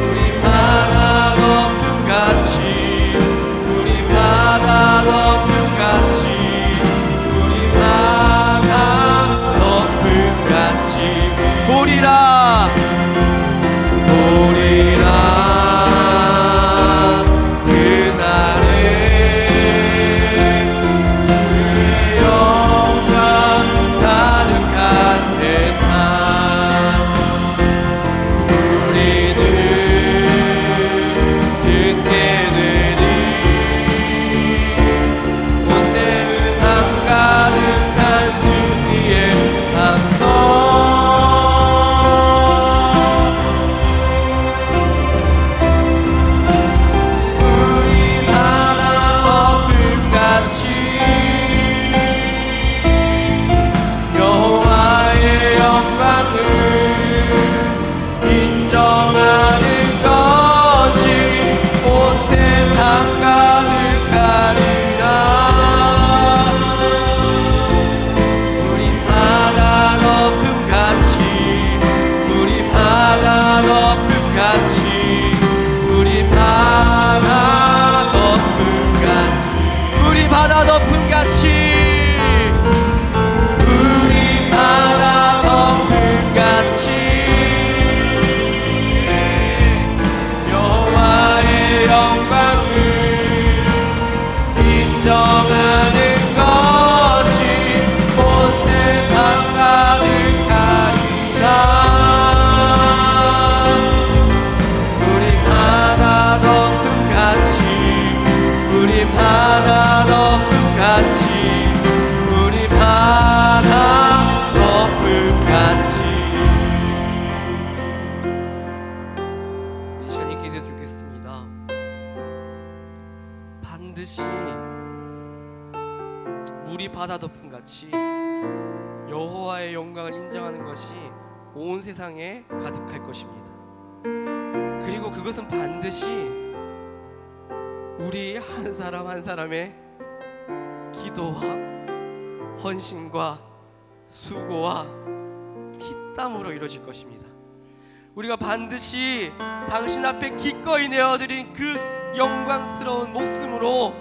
우리 바다 덮음같이, 우리 바다 덮음같이, 우리 바다 덮음같이 보리라. 그날에 주의 영광 가득한 세상, 우리는 듣게 되리. 온 세상 가득한 승리의 함성, 여호와의 영광을 인정하는 것이 온 세상 가득하리라. 우리 바다 덮음같이, 우리 바다 덮음같이, 우리 바다 덮음같이, 우리 바다 덮음같이, 우리 바다 덮음같이 여호와의 영광을 인정하는 것이 온 세상 가득하리라. 우리 바다 덮음같이, 우리 바다 덮음같이, 우리 바다 덮음같이. 이 시간에 기도해 주겠습니다. 반드시 물이 바다 덮음같이 여호와의 영광을 인정하는 것이 온 세상에 가득할 것입니다. 그리고 그것은 반드시 우리 한 사람 한 사람의 기도와 헌신과 수고와 피땀으로 이루어질 것입니다. 우리가 반드시 당신 앞에 기꺼이 내어드린 그 영광스러운 목숨으로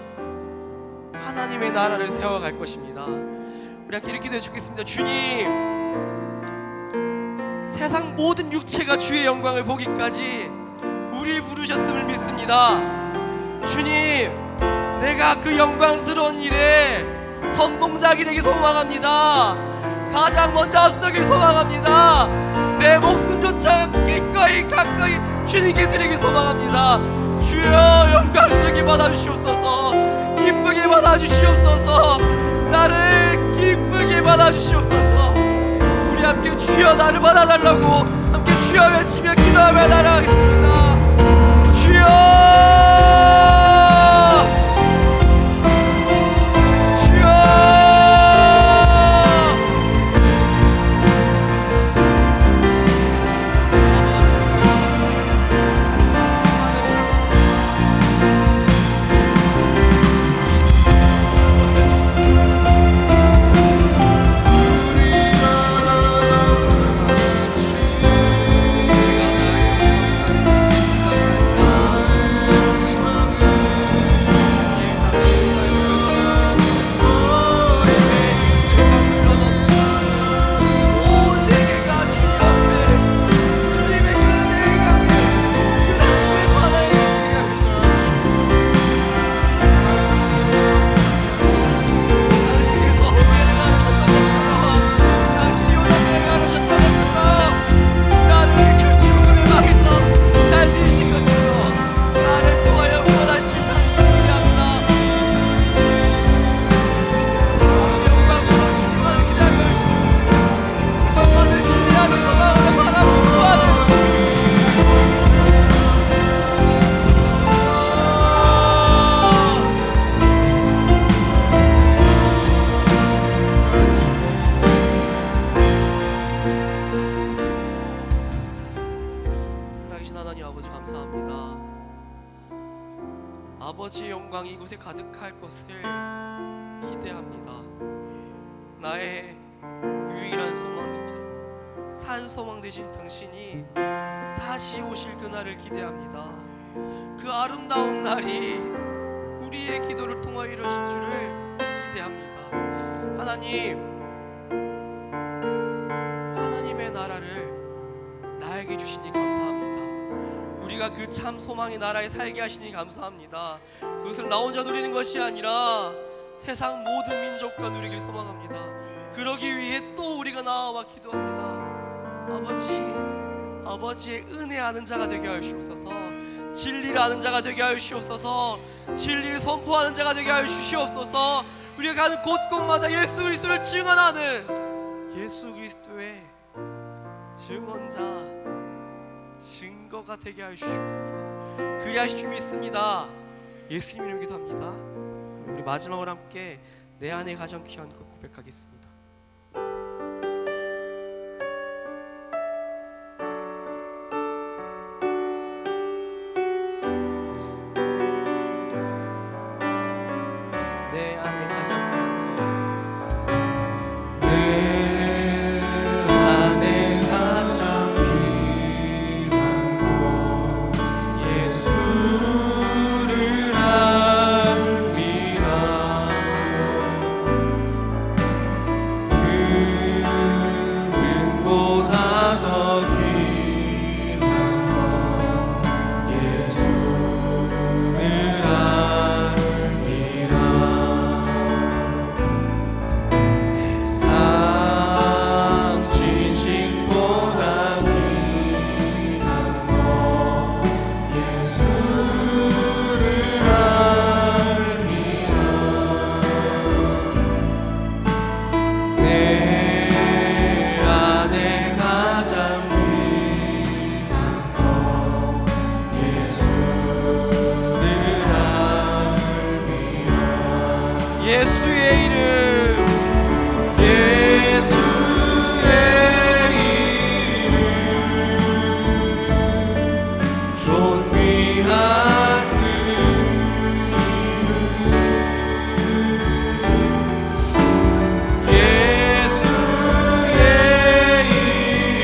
하나님의 나라를 세워갈 것입니다. 우리 함께 이렇게 기도해주겠습니다. 주님, 세상 모든 육체가 주의 영광을 보기까지 우리를 부르셨음을 믿습니다. 주님, 내가 그 영광스러운 일에 선봉자가 되기 소망합니다. 가장 먼저 앞서길 소망합니다. 내 목숨조차 기꺼이 가까이 주님께 드리기 소망합니다. 주여, 영광스럽게 받아주시옵소서. 기쁘게 받아주시옵소서. 나를 기쁘게 받아주시옵소서. 우리 함께 주여 나를 받아달라고 함께 주여 외치며 기도하며 나아가겠습니다. 주여, 이곳에 가득할 것을 기대합니다. 나의 유일한 소망이자 산 소망 되신 당신이 다시 오실 그날을 기대합니다. 그 아름다운 날이 우리의 기도를 통하여 이루어질 줄을 기대합니다. 하나님의 나라를 나에게 주시니 감사합니다. 우리가 그 참 소망의 나라에 살게 하시니 감사합니다. 그것을 나 혼자 누리는 것이 아니라 세상 모든 민족과 누리길 소망합니다. 그러기 위해 또 우리가 나와 기도합니다. 아버지의 은혜 아는 자가 되게 하시옵소서. 진리를 아는 자가 되게 하시옵소서. 진리를 선포하는 자가 되게 하여 주시옵소서. 우리가 가는 곳곳마다 예수 그리스도를 증언하는 예수 그리스도의 증언자, 증거가 되게 하여 주시옵소서. 그리하실 줄 믿습니다. 예수님 이름으로 기도합니다. 우리 마지막으로 함께 내 안에 가장 귀한 것 고백하겠습니다. 내 안에 가장 귀한 것, 내 안에 가장 귀한 것 예수를 압니다. 금은보다 더 귀한 것 예수를 압니다. 세상 지식보다 귀한 것 예수를 압니다. 내 안에 가장 귀한 것 예수를 압니다. 예수의 이름, 예수의 이름 존귀한 그 이름 예수의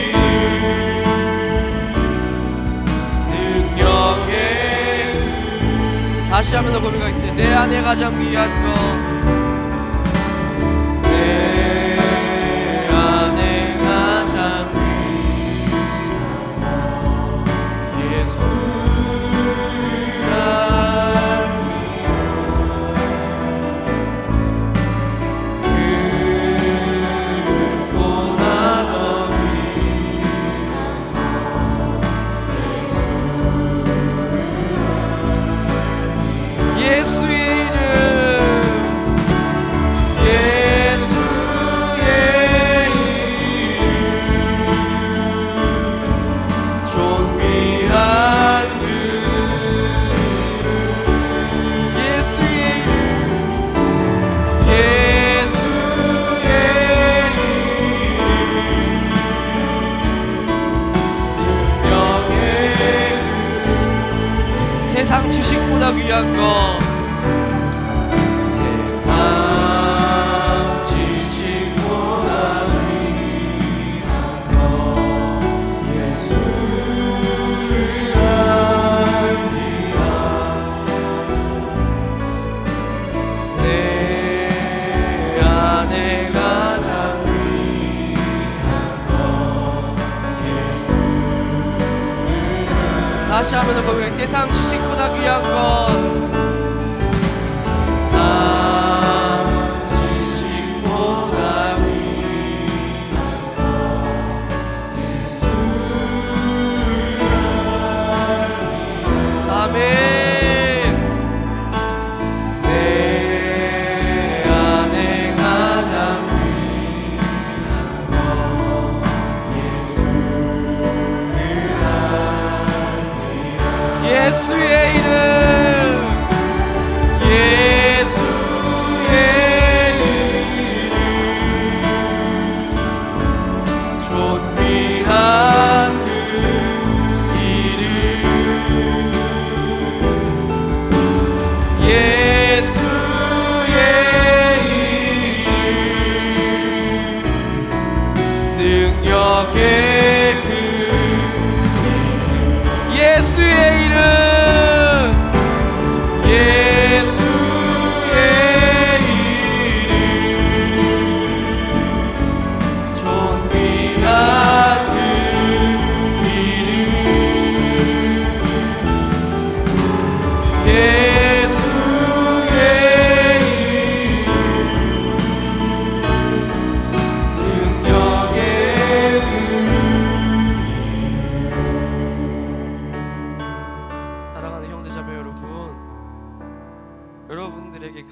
이름 능력의 다시 한번 더 고백하겠습니다. 내 안에 가장 귀한 것, 내 안에 가장 귀한 것 예수를 압니다. 금은보다 더 귀한 것 예수를 예수의 이름, 예수의 이름 존귀한 그 예수의 이름, 예수의 이름 능력의 세상 지식보다 귀한 것, 세상 지식보다 귀한 것 예수를 압니다. 내 안에 가장 귀한 것 예수를 다시 한번 더 고백해. 세상 지식보다 귀한 것, 세상 지식보다 귀한 것 예수를 아멘. 내 안에 가장 귀한 것 예수를 압니다. 예수의 이름,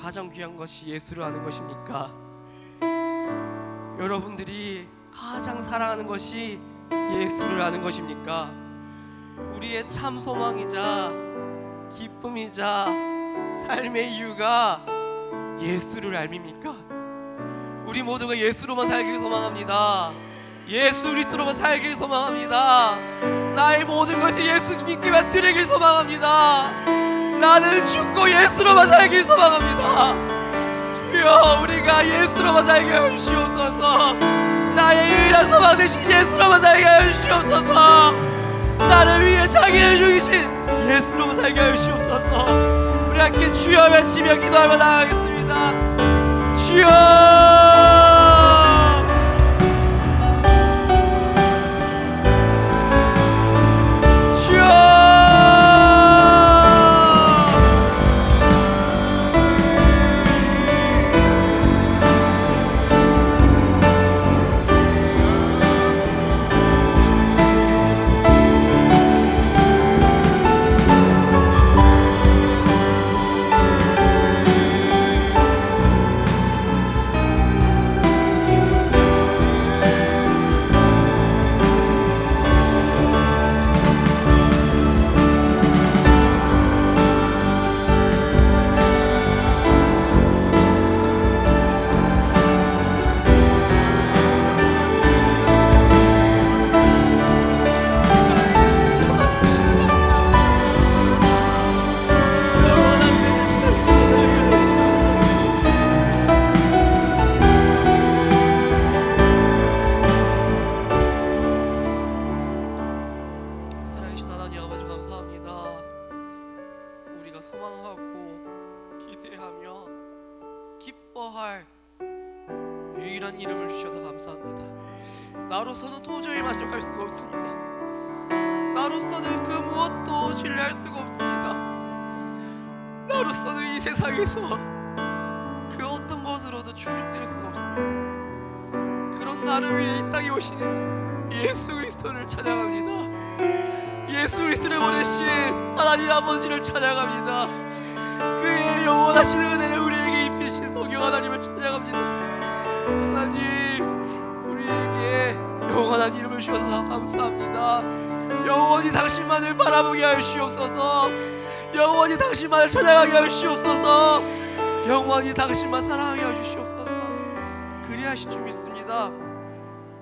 가장 귀한 것이 예수를 아는 것입니까? 여러분들이 가장 사랑하는 것이 예수를 아는 것입니까? 우리의 참 소망이자 기쁨이자 삶의 이유가 예수를 알미입니까? 우리 모두가 예수로만 살기를 소망합니다. 예수 그리스도로만 살기를 소망합니다. 나의 모든 것을 예수님께만 드리길 소망합니다. 나는 죽고 예수로만 살기를 소망합니다. 주여, 우리가 예수로만 살게 하여 주시옵소서. 나의 유일한 소망 되신 예수로만 살게 하여 주시옵소서. 나를 위해 자기를 죽이신 예수로만 살게 하여 주시옵소서. 우리 함께 주여 외치며 기도하며 나아가겠습니다. 주여. 소망하고 기대하며 기뻐할 유일한 이름을 주셔서 감사합니다. 나로서는 도저히 만족할 수가 없습니다. 나로서는 그 무엇도 신뢰할 수가 없습니다. 나로서는 이 세상에서 그 어떤 것으로도 충족될 수가 없습니다. 그런 나를 위해 이 땅에 오시는 예수 그리스도를 찬양합니다. 예수 그리스도를 보내신 하나님 아버지를 찬양합니다. 그의 영원하신 은혜를 우리에게 입히신 성령 하나님을 찬양합니다. 하나님, 우리에게 영원한 이름을 주셔서 감사합니다. 영원히 당신만을 바라보게 하여 주시옵소서. 영원히 당신만을 찬양하게 하여 주시옵소서. 영원히 당신만 사랑하게 하여 주시옵소서. 그리하신 줄 믿습니다.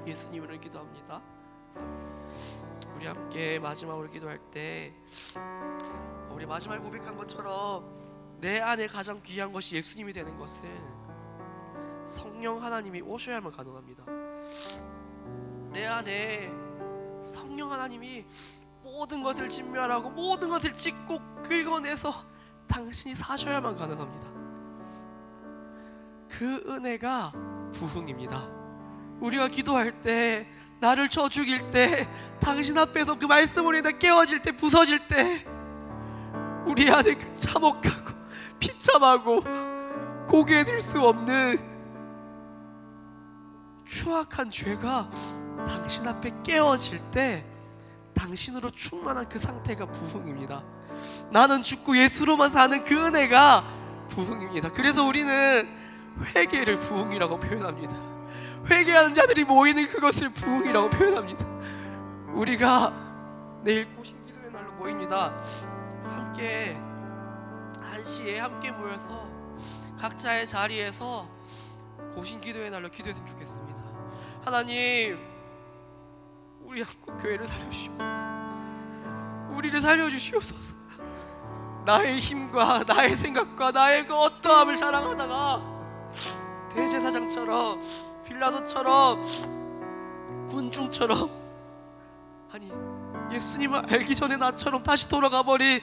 예수님으로 기도합니다. 우리 함께 마지막으로 기도할 때 우리 마지막에 고백한 것처럼 내 안에 가장 귀한 것이 예수님이 되는 것은 성령 하나님이 오셔야만 가능합니다. 내 안에 성령 하나님이 모든 것을 진멸하고 모든 것을 찢고 긁어내서 당신이 사셔야만 가능합니다. 그 은혜가 부흥입니다. 우리가 기도할 때, 나를 쳐 죽일 때, 당신 앞에서 그 말씀으로 인해 깨어질 때, 부서질 때 우리 안에 그 참혹하고 비참하고 고개 들 수 없는 추악한 죄가 당신 앞에 깨어질 때 당신으로 충만한 그 상태가 부흥입니다. 나는 죽고 예수로만 사는 그 은혜가 부흥입니다. 그래서 우리는 회개를 부흥이라고 표현합니다. 회개하는 자들이 모이는 그것을 부흥이라고 표현합니다. 우리가 내일 고신기도의 날로 모입니다. 함께 1시에 함께 모여서 각자의 자리에서 고신기도의 날로 기도했으면 좋겠습니다. 하나님, 우리 한국교회를 살려주시옵소서. 우리를 살려주시옵소서. 나의 힘과 나의 생각과 나의 그 어떠함을 자랑하다가 대제사장처럼, 빌라도처럼, 군중처럼, 아니 예수님을 알기 전에 나처럼 다시 돌아가 버린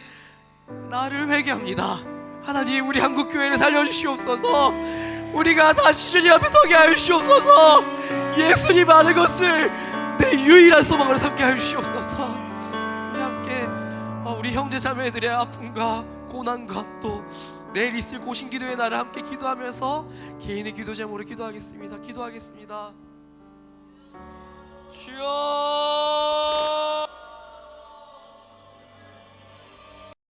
나를 회개합니다. 하나님, 우리 한국교회를 살려주시옵소서. 우리가 다시 주님 앞에 서게 하여 주시옵소서. 예수님 아는 것을 내 유일한 소망으로 삼게 하여 주시옵소서. 우리 함께 우리 형제 자매들의 아픔과 고난과 또 내일 있을 고신기도의 날을 함께 기도하면서 개인의 기도 제목으로 기도하겠습니다. 기도하겠습니다. 주여,